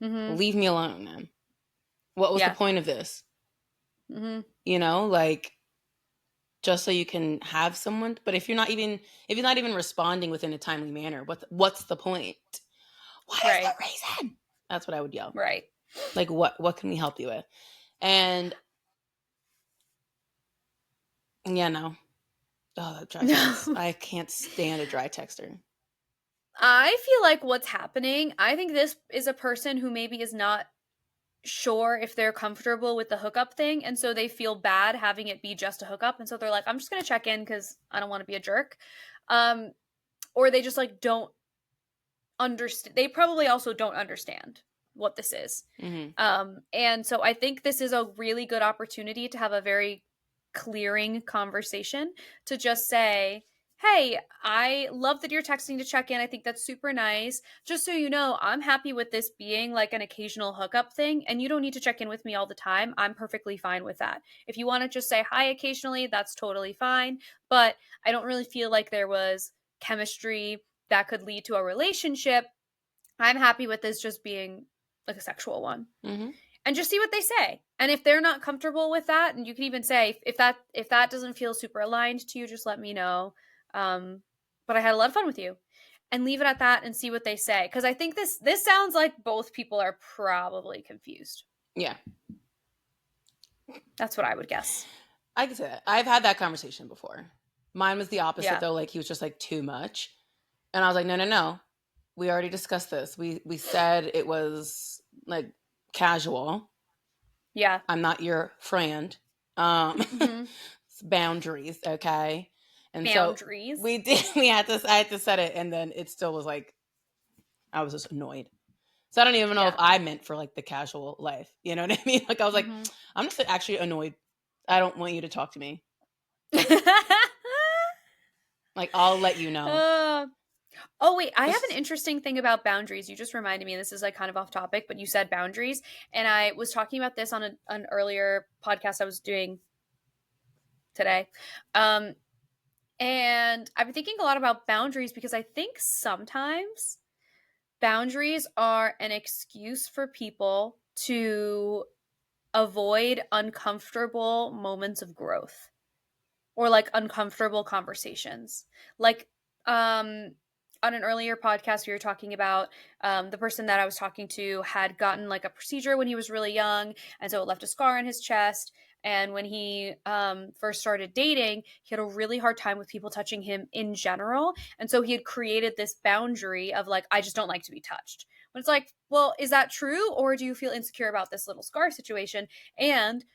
Speaker 2: Mm-hmm.
Speaker 1: Leave me alone, then. What was the point of this?
Speaker 2: Mm-hmm.
Speaker 1: You know, like, just so you can have someone. But if you're not even responding within a timely manner, what's the point? What is the reason? That's what I would yell.
Speaker 2: Right.
Speaker 1: Like, what can we help you with? And yeah, no. Oh, that dry text. I can't stand a dry texter.
Speaker 2: I feel like what's happening, I think this is a person who maybe is not sure if they're comfortable with the hookup thing, and so they feel bad having it be just a hookup, and so they're like, I'm just gonna check in because I don't want to be a jerk. Or they just like don't understand. They probably also don't understand what this is.
Speaker 1: Mm-hmm.
Speaker 2: And so I think this is a really good opportunity to have a very clearing conversation, to just say, hey, I love that you're texting to check in. I think that's super nice. Just so you know, I'm happy with this being like an occasional hookup thing, and you don't need to check in with me all the time. I'm perfectly fine with that. If you want to just say hi occasionally, that's totally fine. But I don't really feel like there was chemistry that could lead to a relationship. I'm happy with this just being like a sexual one.
Speaker 1: Mm-hmm.
Speaker 2: And just see what they say. And if they're not comfortable with that, and you can even say, if that doesn't feel super aligned to you, just let me know. But I had a lot of fun with you. And leave it at that and see what they say. Because I think this sounds like both people are probably confused.
Speaker 1: Yeah.
Speaker 2: That's what I would guess.
Speaker 1: I can say that. I've had that conversation before. Mine was the opposite, though. Like, he was just like too much. And I was like, no. We already discussed this. We said it was like casual.
Speaker 2: Yeah.
Speaker 1: I'm not your friend.
Speaker 2: Mm-hmm.
Speaker 1: Boundaries, okay? And
Speaker 2: boundaries.
Speaker 1: So I had to set it, and then it still was like, I was just annoyed. So I don't even know if I meant for like the casual life. You know what I mean? Like, I was like, I'm just actually annoyed. I don't want you to talk to me. Like, I'll let you know.
Speaker 2: Oh, wait, I have an interesting thing about boundaries. You just reminded me, and this is like kind of off topic, but you said boundaries. And I was talking about this on an earlier podcast I was doing today. And I've been thinking a lot about boundaries because I think sometimes boundaries are an excuse for people to avoid uncomfortable moments of growth or like uncomfortable conversations. Like, on an earlier podcast, we were talking about the person that I was talking to had gotten like a procedure when he was really young, and so it left a scar on his chest. And when he first started dating, he had a really hard time with people touching him in general. And so he had created this boundary of like, I just don't like to be touched. But it's like, well, is that true? Or do you feel insecure about this little scar situation? And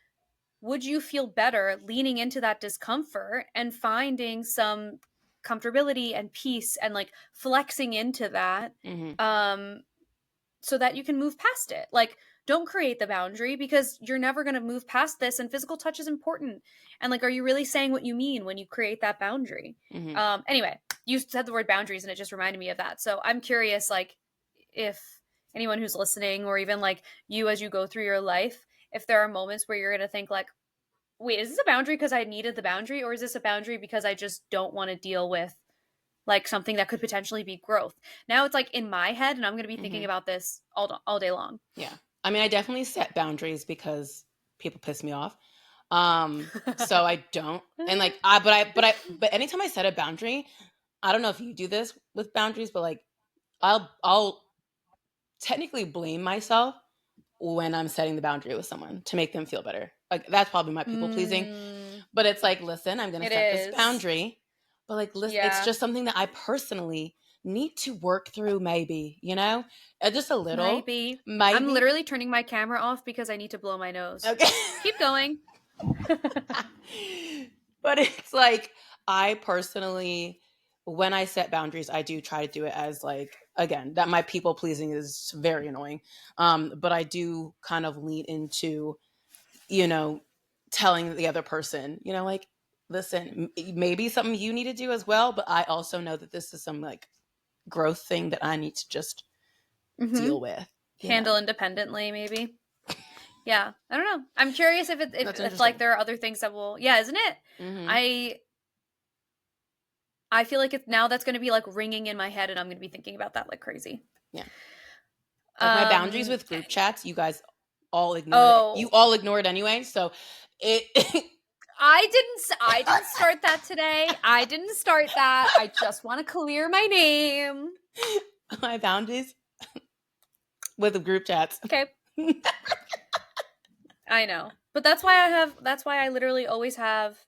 Speaker 2: would you feel better leaning into that discomfort and finding some comfortability and peace and like flexing into that so that you can move past it? Like, don't create the boundary because you're never going to move past this, and physical touch is important. And like, are you really saying what you mean when you create that boundary? Anyway, you said the word boundaries and it just reminded me of that. So I'm curious, like, if anyone who's listening, or even like you as you go through your life, if there are moments where you're going to think like, wait, is this a boundary because I needed the boundary, or is this a boundary because I just don't want to deal with like something that could potentially be growth? Now it's like in my head, and I'm going to be thinking about this all day long.
Speaker 1: Yeah. I mean, I definitely set boundaries because people piss me off. So I don't, and like, but anytime I set a boundary, I don't know if you do this with boundaries, but like, I'll technically blame myself when I'm setting the boundary with someone to make them feel better. Like, that's probably my people pleasing. But it's like, listen, I'm going to
Speaker 2: It
Speaker 1: set this
Speaker 2: is.
Speaker 1: boundary. But like, listen, it's just something that I personally need to work through, maybe, you know? Just a little.
Speaker 2: Maybe.
Speaker 1: Maybe.
Speaker 2: I'm literally turning my camera off because I need to blow my nose.
Speaker 1: Okay.
Speaker 2: Keep going.
Speaker 1: But it's like, I personally, when I set boundaries, I do try to do it as like, again, that my people pleasing is very annoying. But I do kind of lean into, you know, telling the other person, you know, like, listen, maybe something you need to do as well, but I also know that this is some like growth thing that I need to just deal with.
Speaker 2: Handle independently, maybe. Yeah, I don't know. I'm curious if like there are other things that will. Yeah, isn't it? Mm-hmm. I feel like it's now that's going to be like ringing in my head, and I'm going to be thinking about that like crazy.
Speaker 1: Yeah. Like my boundaries with group chats, you guys all ignored. You all ignored anyway, so it.
Speaker 2: I didn't start that today. I didn't start that. I just want to clear my name.
Speaker 1: My boundaries with the group chats.
Speaker 2: Okay. I know. But that's why I literally always have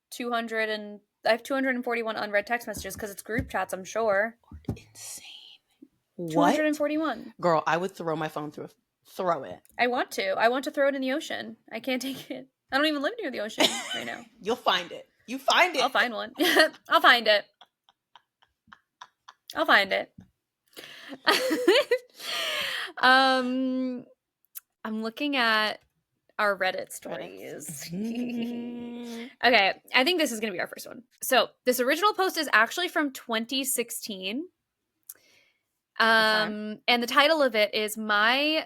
Speaker 2: 241 unread text messages because it's group chats, I'm sure.
Speaker 1: Insane.
Speaker 2: What? 241.
Speaker 1: Girl, I would throw my phone throw it.
Speaker 2: I want to throw it in the ocean. I can't take it. I don't even live near the ocean right now.
Speaker 1: You'll find it. You find it.
Speaker 2: I'll find one. I'll find it. I'll find it. I'm looking at our Reddit stories. Okay, I think this is going to be our first one. So this original post is actually from 2016. And the title of it is "My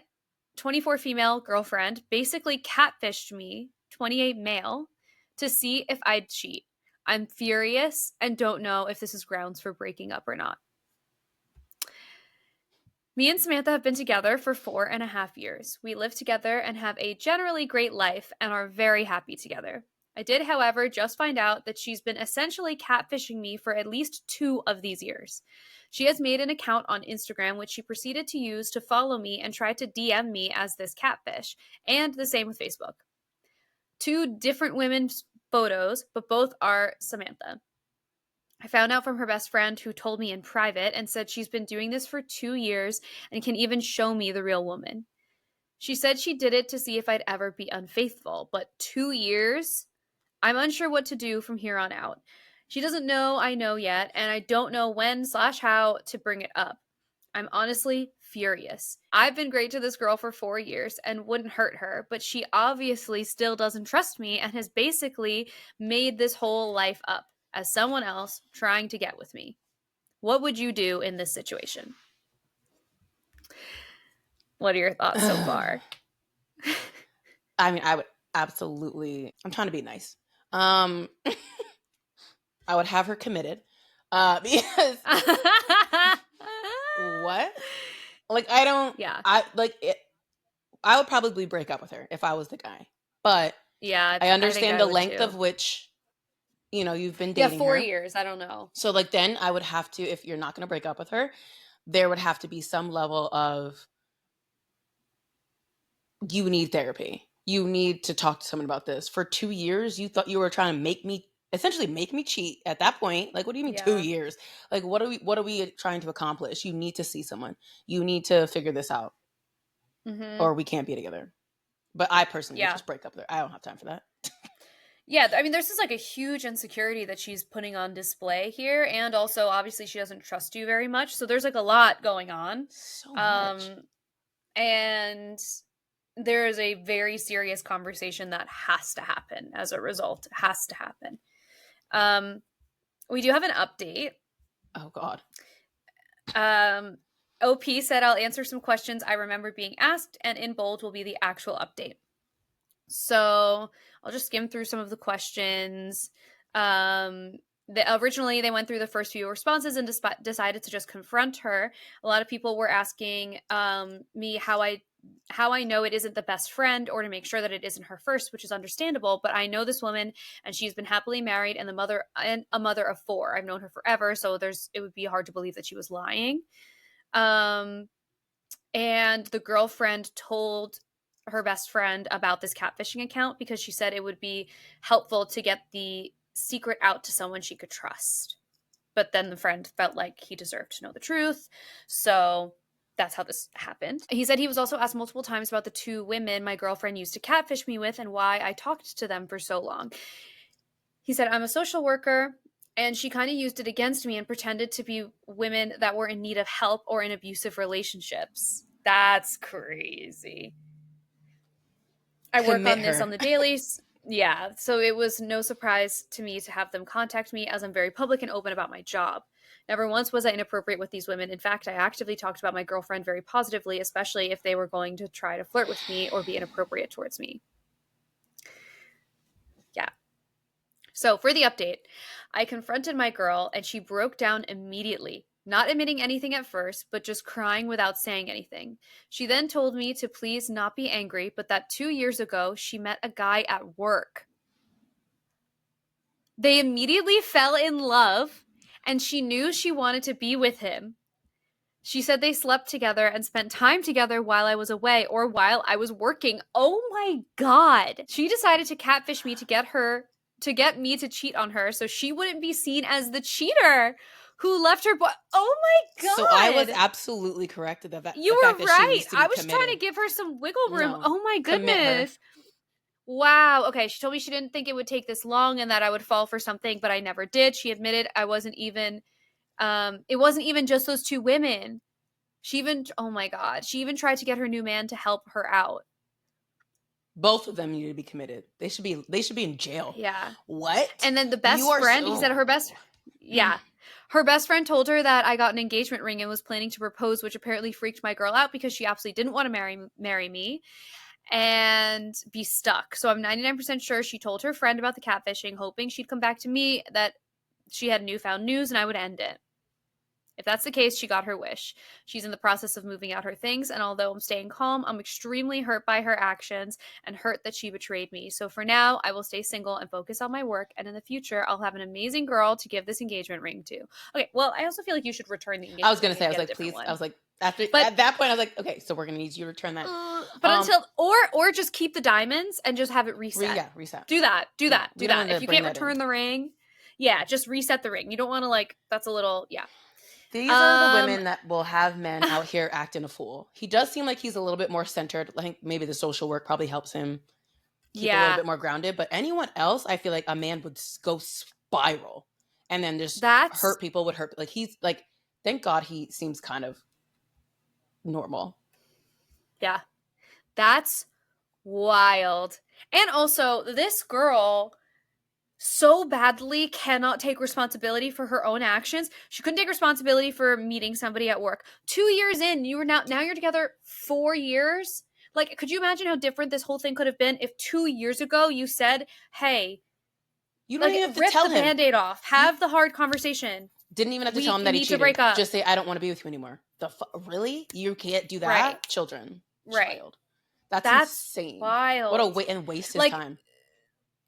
Speaker 2: 24 female girlfriend basically catfished me, 28 male, to see if I'd cheat. I'm furious and don't know if this is grounds for breaking up or not. Me and Samantha have been together for 4.5 years. We live together and have a generally great life and are very happy together. I did, however, just find out that she's been essentially catfishing me for at least 2 of these years. She has made an account on Instagram, which she proceeded to use to follow me and try to DM me as this catfish, and the same with Facebook. 2 different women's photos, but both are Samantha. I found out from her best friend who told me in private and said she's been doing this for 2 years and can even show me the real woman. She said she did it to see if I'd ever be unfaithful, but 2 years? I'm unsure what to do from here on out. She doesn't know I know yet, and I don't know when/how to bring it up. I'm honestly furious. I've been great to this girl for 4 years and wouldn't hurt her, but she obviously still doesn't trust me and has basically made this whole life up as someone else trying to get with me. What would you do in this situation? What are your thoughts so far?
Speaker 1: I mean, I would absolutely. I'm trying to be nice. I would have her committed, because what? Like, I don't. Yeah. I like it. I would probably break up with her if I was the guy. But yeah, I understand the length of which, you've been dating.
Speaker 2: Yeah, 4 years. I don't know.
Speaker 1: So like, then I would have to, if you're not going to break up with her, there would have to be some level of, you need therapy. You need to talk to someone about this. For 2 years, you thought you were trying to essentially make me cheat at that point. Like, what do you mean 2 years? Like, what are we trying to accomplish? You need to see someone. You need to figure this out. Mm-hmm. Or we can't be together. But I personally would just break up with her. I don't have time for that.
Speaker 2: Yeah, I mean, there's just like a huge insecurity that she's putting on display here. And also, obviously, she doesn't trust you very much. So there's like a lot going on.
Speaker 1: So much.
Speaker 2: And there is a very serious conversation that has to happen as a result. It has to happen. We do have an update.
Speaker 1: Oh, God.
Speaker 2: OP said, I'll answer some questions I remember being asked, and in bold will be the actual update. So I'll just skim through some of the questions. Originally, they went through the first few responses and decided to just confront her. A lot of people were asking me how I know it isn't the best friend, or to make sure that it isn't her first, which is understandable. But I know this woman, and she's been happily married and a mother of 4. I've known her forever, so it would be hard to believe that she was lying. And the girlfriend told her best friend about this catfishing account because she said it would be helpful to get the secret out to someone she could trust. But then the friend felt like he deserved to know the truth. So that's how this happened. He said he was also asked multiple times about the 2 women my girlfriend used to catfish me with and why I talked to them for so long. He said, I'm a social worker, and she kind of used it against me and pretended to be women that were in need of help or in abusive relationships. That's crazy. I work on this on the daily. Yeah, so it was no surprise to me to have them contact me, as I'm very public and open about my job. Never once was I inappropriate with these women. In fact, I actively talked about my girlfriend very positively, especially if they were going to try to flirt with me or be inappropriate towards me. Yeah. So for the update, I confronted my girl and she broke down immediately, not admitting anything at first, but just crying without saying anything. She then told me to please not be angry, but that 2 years ago, she met a guy at work. They immediately fell in love, and she knew she wanted to be with him. She said they slept together and spent time together while I was away or while I was working. Oh my God. She decided to catfish me to get me to cheat on her so she wouldn't be seen as the cheater who left her Oh my God.
Speaker 1: So I was absolutely correct at that.
Speaker 2: You were right. I was trying to give her some wiggle room. No, oh my goodness. Wow. Okay. She told me she didn't think it would take this long and that I would fall for something, but I never did. She admitted it wasn't even just those 2 women. Oh my God. She even tried to get her new man to help her out.
Speaker 1: Both of them need to be committed. They should be in jail.
Speaker 2: Yeah.
Speaker 1: What?
Speaker 2: And then the best friend, he said her best friend told her that I got an engagement ring and was planning to propose, which apparently freaked my girl out because she absolutely didn't want to marry me and be stuck. So I'm 99% sure she told her friend about the catfishing, hoping she'd come back to me, that she had newfound news and I would end it. If that's the case, she got her wish. She's in the process of moving out her things, and although I'm staying calm, I'm extremely hurt by her actions and hurt that she betrayed me. So for now, I will stay single and focus on my work, and in the future, I'll have an amazing girl to give this engagement ring to. Okay, well, I also feel like you should return the engagement ring.
Speaker 1: I was going to say, I was like, please. I was like, at that point, I was like, okay, so we're going to need you to return that.
Speaker 2: But or just keep the diamonds and just have it reset.
Speaker 1: Yeah, reset.
Speaker 2: Do that. If you can't return the ring, yeah, just reset the ring. You don't want to that's a little, yeah.
Speaker 1: These are the women that will have men out here acting a fool. He does seem like he's a little bit more centered. I think maybe the social work probably helps him keep a little bit more grounded. But anyone else, I feel like a man would go spiral and then just hurt people would hurt. Like he's like, thank God he seems kind of normal.
Speaker 2: Yeah. That's wild. And also, this girl so badly cannot take responsibility for her own actions. She couldn't take responsibility for meeting somebody at work. 2 years in, now you're together 4 years. Like, could you imagine how different this whole thing could have been if 2 years ago you said, hey,
Speaker 1: you don't even have to tell him.
Speaker 2: Rip the Band-Aid off. Have the hard conversation.
Speaker 1: Didn't even have to tell him that he cheated. To break up. Just say, I don't want to be with you anymore. Really? You can't do that? Right. Children.
Speaker 2: Right.
Speaker 1: Child. That's insane.
Speaker 2: Wild.
Speaker 1: What and waste his time.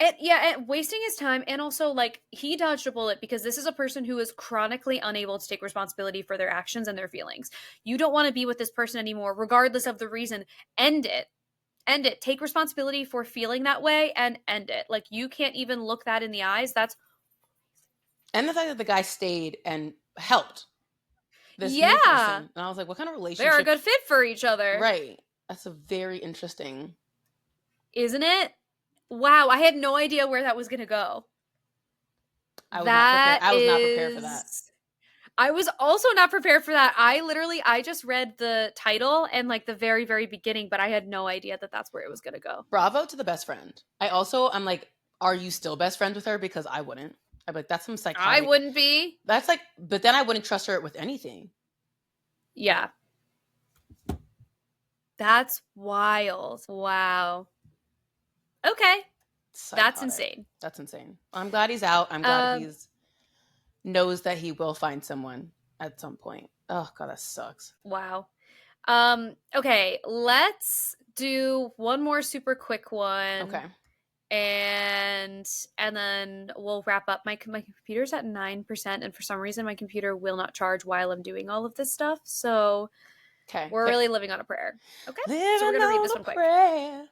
Speaker 2: And wasting his time, and also he dodged a bullet because this is a person who is chronically unable to take responsibility for their actions and their feelings. You don't want to be with this person anymore, regardless of the reason. End it. Take responsibility for feeling that way and end it. You can't even look that in the eyes.
Speaker 1: And the fact that the guy stayed and helped this new person. And I was like, what kind of relationship?
Speaker 2: They're a good fit for each other.
Speaker 1: Right. That's a very interesting.
Speaker 2: Isn't it? Wow, I had no idea where that was going to go.
Speaker 1: I was not prepared for that.
Speaker 2: I was also not prepared for that. I just read the title and the very, very beginning, but I had no idea that that's where it was going to go.
Speaker 1: Bravo to the best friend. I'm like, are you still best friends with her? Because I wouldn't. I'm like, that's some psychotic.
Speaker 2: I wouldn't be.
Speaker 1: That's but then I wouldn't trust her with anything.
Speaker 2: Yeah. That's wild. Wow. Okay. Psychotic. That's insane.
Speaker 1: That's insane. I'm glad he's out. I'm glad he's knows that he will find someone at some point. Oh God, that sucks.
Speaker 2: Wow. Okay, let's do one more super quick one.
Speaker 1: Okay.
Speaker 2: And then we'll wrap up. My computer's at 9%, and for some reason my computer will not charge while I'm doing all of this stuff. So
Speaker 1: Okay.
Speaker 2: We're really living on a prayer. Okay.
Speaker 1: Living
Speaker 2: So we're going to read this
Speaker 1: on
Speaker 2: one
Speaker 1: a
Speaker 2: quick.
Speaker 1: prayer.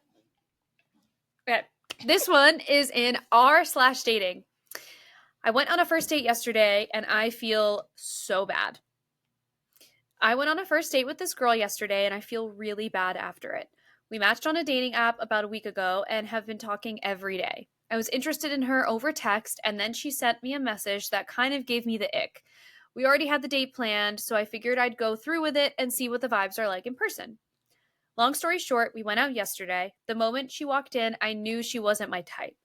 Speaker 2: Okay. This one is in r/dating. I went on a first date yesterday and I feel so bad. I went on a first date with this girl yesterday and I feel really bad after it. We matched on a dating app about a week ago and have been talking every day. I was interested in her over text and then she sent me a message that kind of gave me the ick. We already had the date planned, so I figured I'd go through with it and see what the vibes are like in person. Long story short, we went out yesterday. The moment she walked in, I knew she wasn't my type.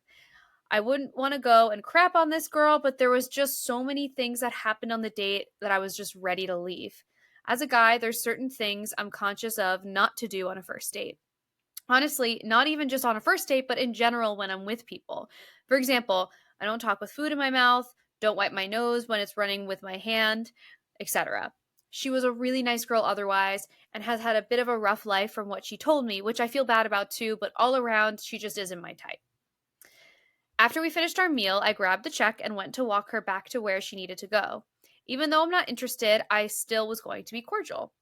Speaker 2: I wouldn't want to go and crap on this girl, but there was just so many things that happened on the date that I was just ready to leave. As a guy, there's certain things I'm conscious of not to do on a first date. Honestly, not even just on a first date, but in general when I'm with people. For example, I don't talk with food in my mouth, don't wipe my nose when it's running with my hand, etc. She was a really nice girl otherwise and has had a bit of a rough life from what she told me, which I feel bad about too, but all around, she just isn't my type. After we finished our meal, I grabbed the check and went to walk her back to where she needed to go. Even though I'm not interested, I still was going to be cordial.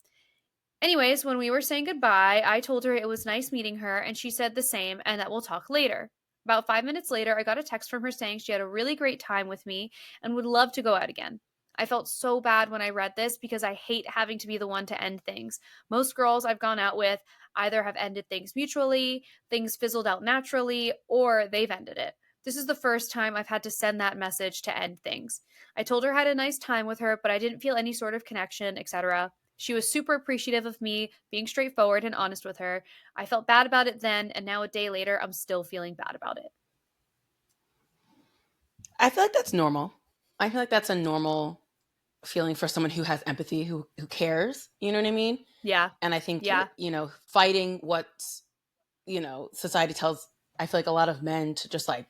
Speaker 2: Anyways, when we were saying goodbye, I told her it was nice meeting her, and she said the same and that we'll talk later. About 5 minutes later, I got a text from her saying she had a really great time with me and would love to go out again. I felt so bad when I read this because I hate having to be the one to end things. Most girls I've gone out with either have ended things mutually, things fizzled out naturally, or they've ended it. This is the first time I've had to send that message to end things. I told her I had a nice time with her, but I didn't feel any sort of connection, etc. She was super appreciative of me being straightforward and honest with her. I felt bad about it then, and now a day later, I'm still feeling bad about it.
Speaker 1: I feel like that's normal. I feel like that's a normal feeling for someone who has empathy, who cares. You know what I mean?
Speaker 2: Yeah.
Speaker 1: And I think,
Speaker 2: Yeah.
Speaker 1: fighting what, society tells, I feel like a lot of men to just like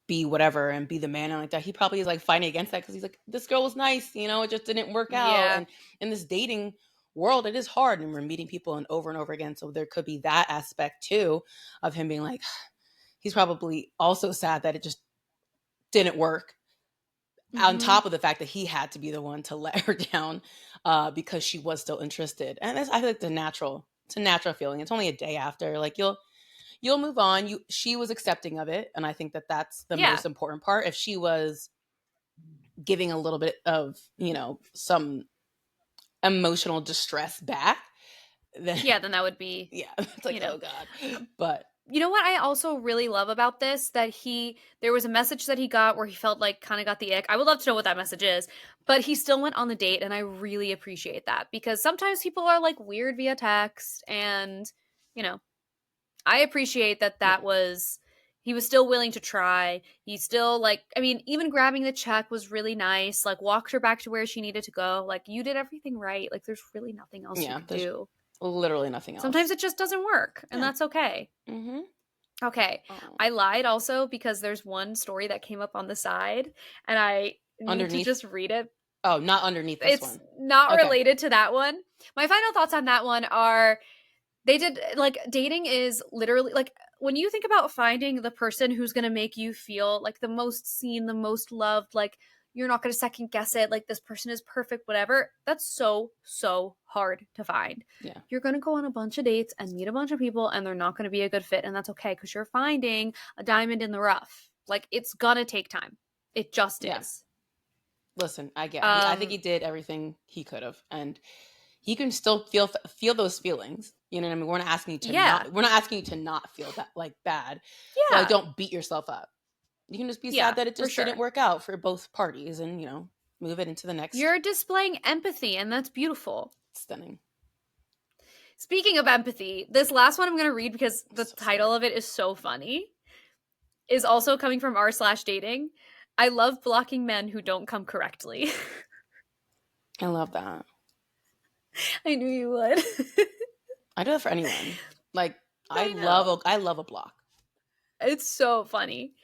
Speaker 1: be whatever and be the man and like that. He probably is like fighting against that because he's like, this girl was nice, it just didn't work out.
Speaker 2: Yeah.
Speaker 1: And in this dating world, it is hard and we're meeting people and over again. So there could be that aspect too of him being like, he's probably also sad that it just didn't work. On
Speaker 2: Mm-hmm.
Speaker 1: top of the fact that he had to be the one to let her down because she was still interested. And I feel like it's a natural feeling. It's only a day after. Like you'll move on. She was accepting of it, and I think that that's the
Speaker 2: Yeah.
Speaker 1: most important part. If she was giving a little bit of some emotional distress back, then
Speaker 2: then that would be,
Speaker 1: yeah, it's like, oh god. But
Speaker 2: you know what I also really love about this? That there was a message that he got where he felt like kind of got the ick. I would love to know what that message is, but he still went on the date, and I really appreciate that because sometimes people are like weird via text, and I appreciate that
Speaker 1: yeah.
Speaker 2: he was still willing to try. He still even grabbing the check was really nice. Like walked her back to where she needed to go. Like you did everything right. Like there's really nothing else you could do.
Speaker 1: Literally nothing else.
Speaker 2: Sometimes it just doesn't work, and that's okay.
Speaker 1: Mm-hmm.
Speaker 2: Okay.
Speaker 1: Oh.
Speaker 2: I lied also because there's one story that came up on the side, and I need to just read it.
Speaker 1: Oh, not underneath this one.
Speaker 2: It's not related to that one. My final thoughts on that one are dating is literally like when you think about finding the person who's going to make you feel like the most seen, the most loved, like you're not going to second guess it, like this person is perfect, whatever. That's so hard to find.
Speaker 1: Yeah.
Speaker 2: You're going to go on a bunch of dates and meet a bunch of people and they're not going to be a good fit, and that's okay because you're finding a diamond in the rough. Like it's going to take time. It just is.
Speaker 1: Listen, I get. I think he did everything he could have, and he can still feel those feelings. You know what I mean? We're not asking you to not. We're not asking you to not feel that like bad.
Speaker 2: Yeah.
Speaker 1: Like don't beat yourself up. You can just be sad that it just didn't work out for both parties, and move it into the next.
Speaker 2: You're displaying empathy, and that's beautiful.
Speaker 1: Stunning.
Speaker 2: Speaking of empathy, this last one I'm going to read because the title of it is so funny. Is also coming from r/dating. I love blocking men who don't come correctly.
Speaker 1: I love that.
Speaker 2: I knew you would.
Speaker 1: I do that for anyone. Like I love a block.
Speaker 2: It's so funny.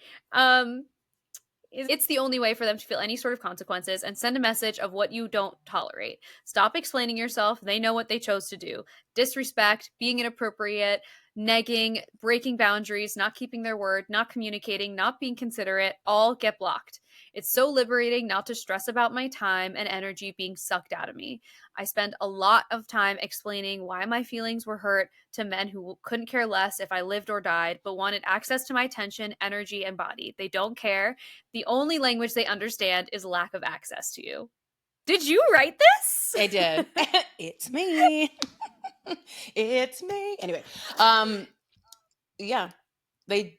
Speaker 2: It's the only way for them to feel any sort of consequences and send a message of what you don't tolerate. Stop explaining yourself. They know what they chose to do. Disrespect, being inappropriate, negging, breaking boundaries, not keeping their word, not communicating, not being considerate, all get blocked. It's so liberating not to stress about my time and energy being sucked out of me. I spend a lot of time explaining why my feelings were hurt to men who couldn't care less if I lived or died, but wanted access to my attention, energy, and body. They don't care. The only language they understand is lack of access to you. Did you write this?
Speaker 1: I did. It's me. It's me. Anyway, yeah, they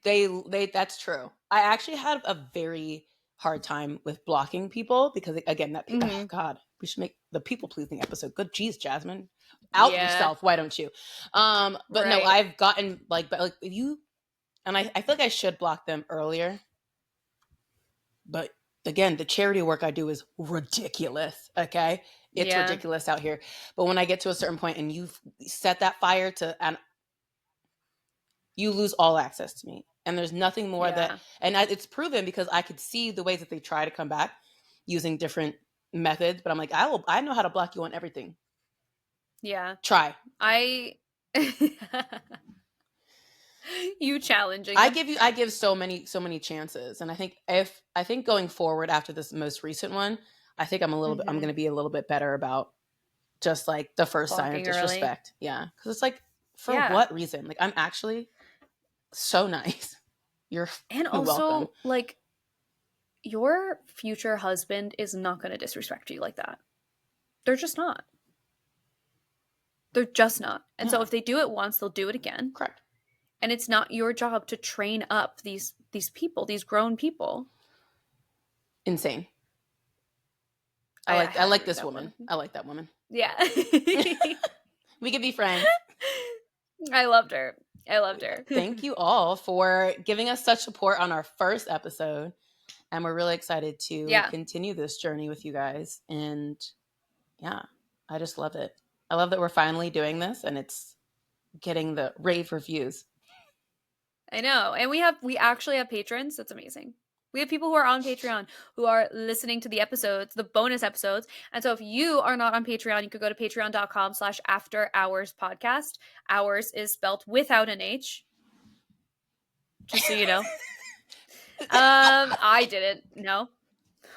Speaker 1: that's true. I actually had a very hard time with blocking people because again, that oh God, we should make the people pleasing episode. Good, geez, Jasmine, out yourself. Why don't you? But no, I've gotten like if you, and I feel like I should block them earlier, but again, the charity work I do is ridiculous. Okay, it's ridiculous out here. But when I get to a certain point and you've set that fire to, and you lose all access to me. And there's nothing more that, and it's proven because I could see the ways that they try to come back using different methods. But I'm like, I know how to block you on everything.
Speaker 2: Yeah.
Speaker 1: Try.
Speaker 2: You challenging.
Speaker 1: I give so many chances. And I think going forward after this most recent one, I think I'm going to be a little bit better about just like the first sign of disrespect. Early. Yeah. Cause it's like, for what reason? Like, I'm actually so nice. You're also welcome.
Speaker 2: Like, your future husband is not going to disrespect you like that. They're just not. They're just not. And so if they do it once, they'll do it again.
Speaker 1: Correct.
Speaker 2: And it's not your job to train up these people, these grown people.
Speaker 1: Insane. I like this woman. I like that woman.
Speaker 2: Yeah.
Speaker 1: We could be friends.
Speaker 2: I loved her.
Speaker 1: Thank you all for giving us such support on our first episode. And we're really excited to continue this journey with you guys. And yeah, I just love it. I love that we're finally doing this and it's getting the rave reviews.
Speaker 2: I know. And we actually have patrons. That's amazing. We have people who are on Patreon who are listening to the episodes, the bonus episodes. And so if you are not on Patreon, you could go to patreon.com/afterhourspodcast. Hours is spelled without an H. Just so you know. I didn't know.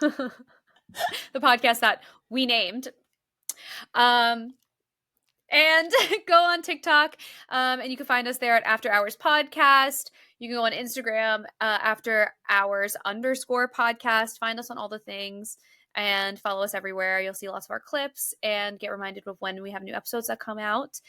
Speaker 2: The podcast that we named. And go on TikTok, and you can find us there at After Hours Podcast. You can go on Instagram, After Hours _podcast. Find us on all the things and follow us everywhere. You'll see lots of our clips and get reminded of when we have new episodes that come out.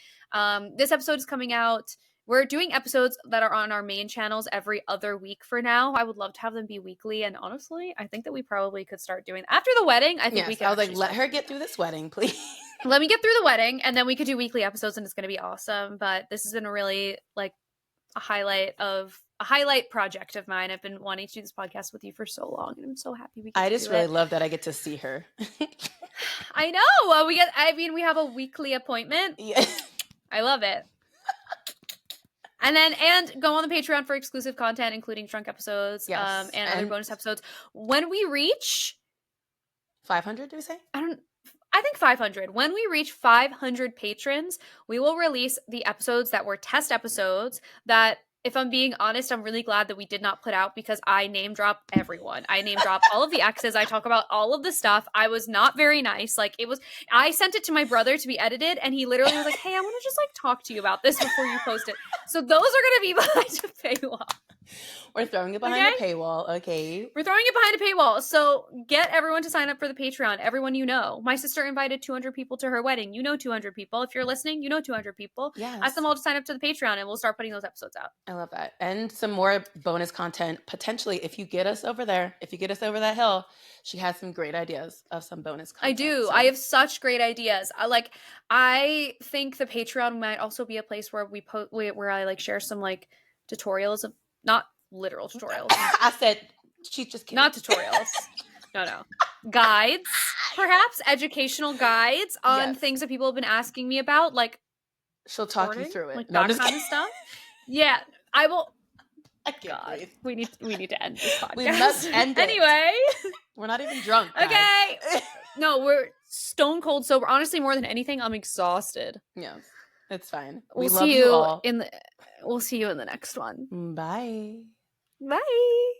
Speaker 2: This episode is coming out. We're doing episodes that are on our main channels every other week for now. I would love to have them be weekly. And honestly, I think that we probably could start doing after the wedding. I think we can.
Speaker 1: I was like, let her get through this wedding, please.
Speaker 2: Let me get through the wedding, and then we could do weekly episodes, and it's going to be awesome. But this has been a really like a highlight project of mine. I've been wanting to do this podcast with you for so long, and I'm so happy
Speaker 1: I just really love that I get to see her.
Speaker 2: I know. We have a weekly appointment.
Speaker 1: Yeah.
Speaker 2: I love it. And go on the Patreon for exclusive content, including drunk episodes, and other bonus episodes. When we reach
Speaker 1: 500, do we say?
Speaker 2: I think 500. When we reach 500 patrons, we will release the episodes that were test episodes that, if I'm being honest, I'm really glad that we did not put out because I name drop everyone. I name drop all of the exes. I talk about all of the stuff. I was not very nice. I sent it to my brother to be edited, and he literally was like, hey, I want to just talk to you about this before you post it. So those are going to be behind a paywall.
Speaker 1: We're throwing it behind a paywall, okay?
Speaker 2: We're throwing it behind a paywall. So get everyone to sign up for the Patreon. Everyone you know. My sister invited 200 people to her wedding. You know 200 people. If you're listening, you know 200 people.
Speaker 1: Yes.
Speaker 2: Ask them all to sign up to the Patreon, and we'll start putting those episodes out.
Speaker 1: I love that. And some more bonus content, potentially, if you get us over there, if you get us over that hill. She has some great ideas of some bonus content.
Speaker 2: I do. So. I have such great ideas. I think the Patreon might also be a place where where I share some tutorials of, not literal tutorials.
Speaker 1: I said she's just kidding.
Speaker 2: Not tutorials. No. Guides, perhaps educational guides on things that people have been asking me about,
Speaker 1: she'll talk you through it.
Speaker 2: That kind of stuff. Yeah, I will.
Speaker 1: I can't breathe.
Speaker 2: We need to end this podcast.
Speaker 1: We must end it.
Speaker 2: Anyway.
Speaker 1: We're not even drunk, guys.
Speaker 2: Okay. No, we're stone cold sober. Honestly, more than anything, I'm exhausted.
Speaker 1: Yeah, it's fine.
Speaker 2: We'll see you in the next one.
Speaker 1: Bye.
Speaker 2: Bye.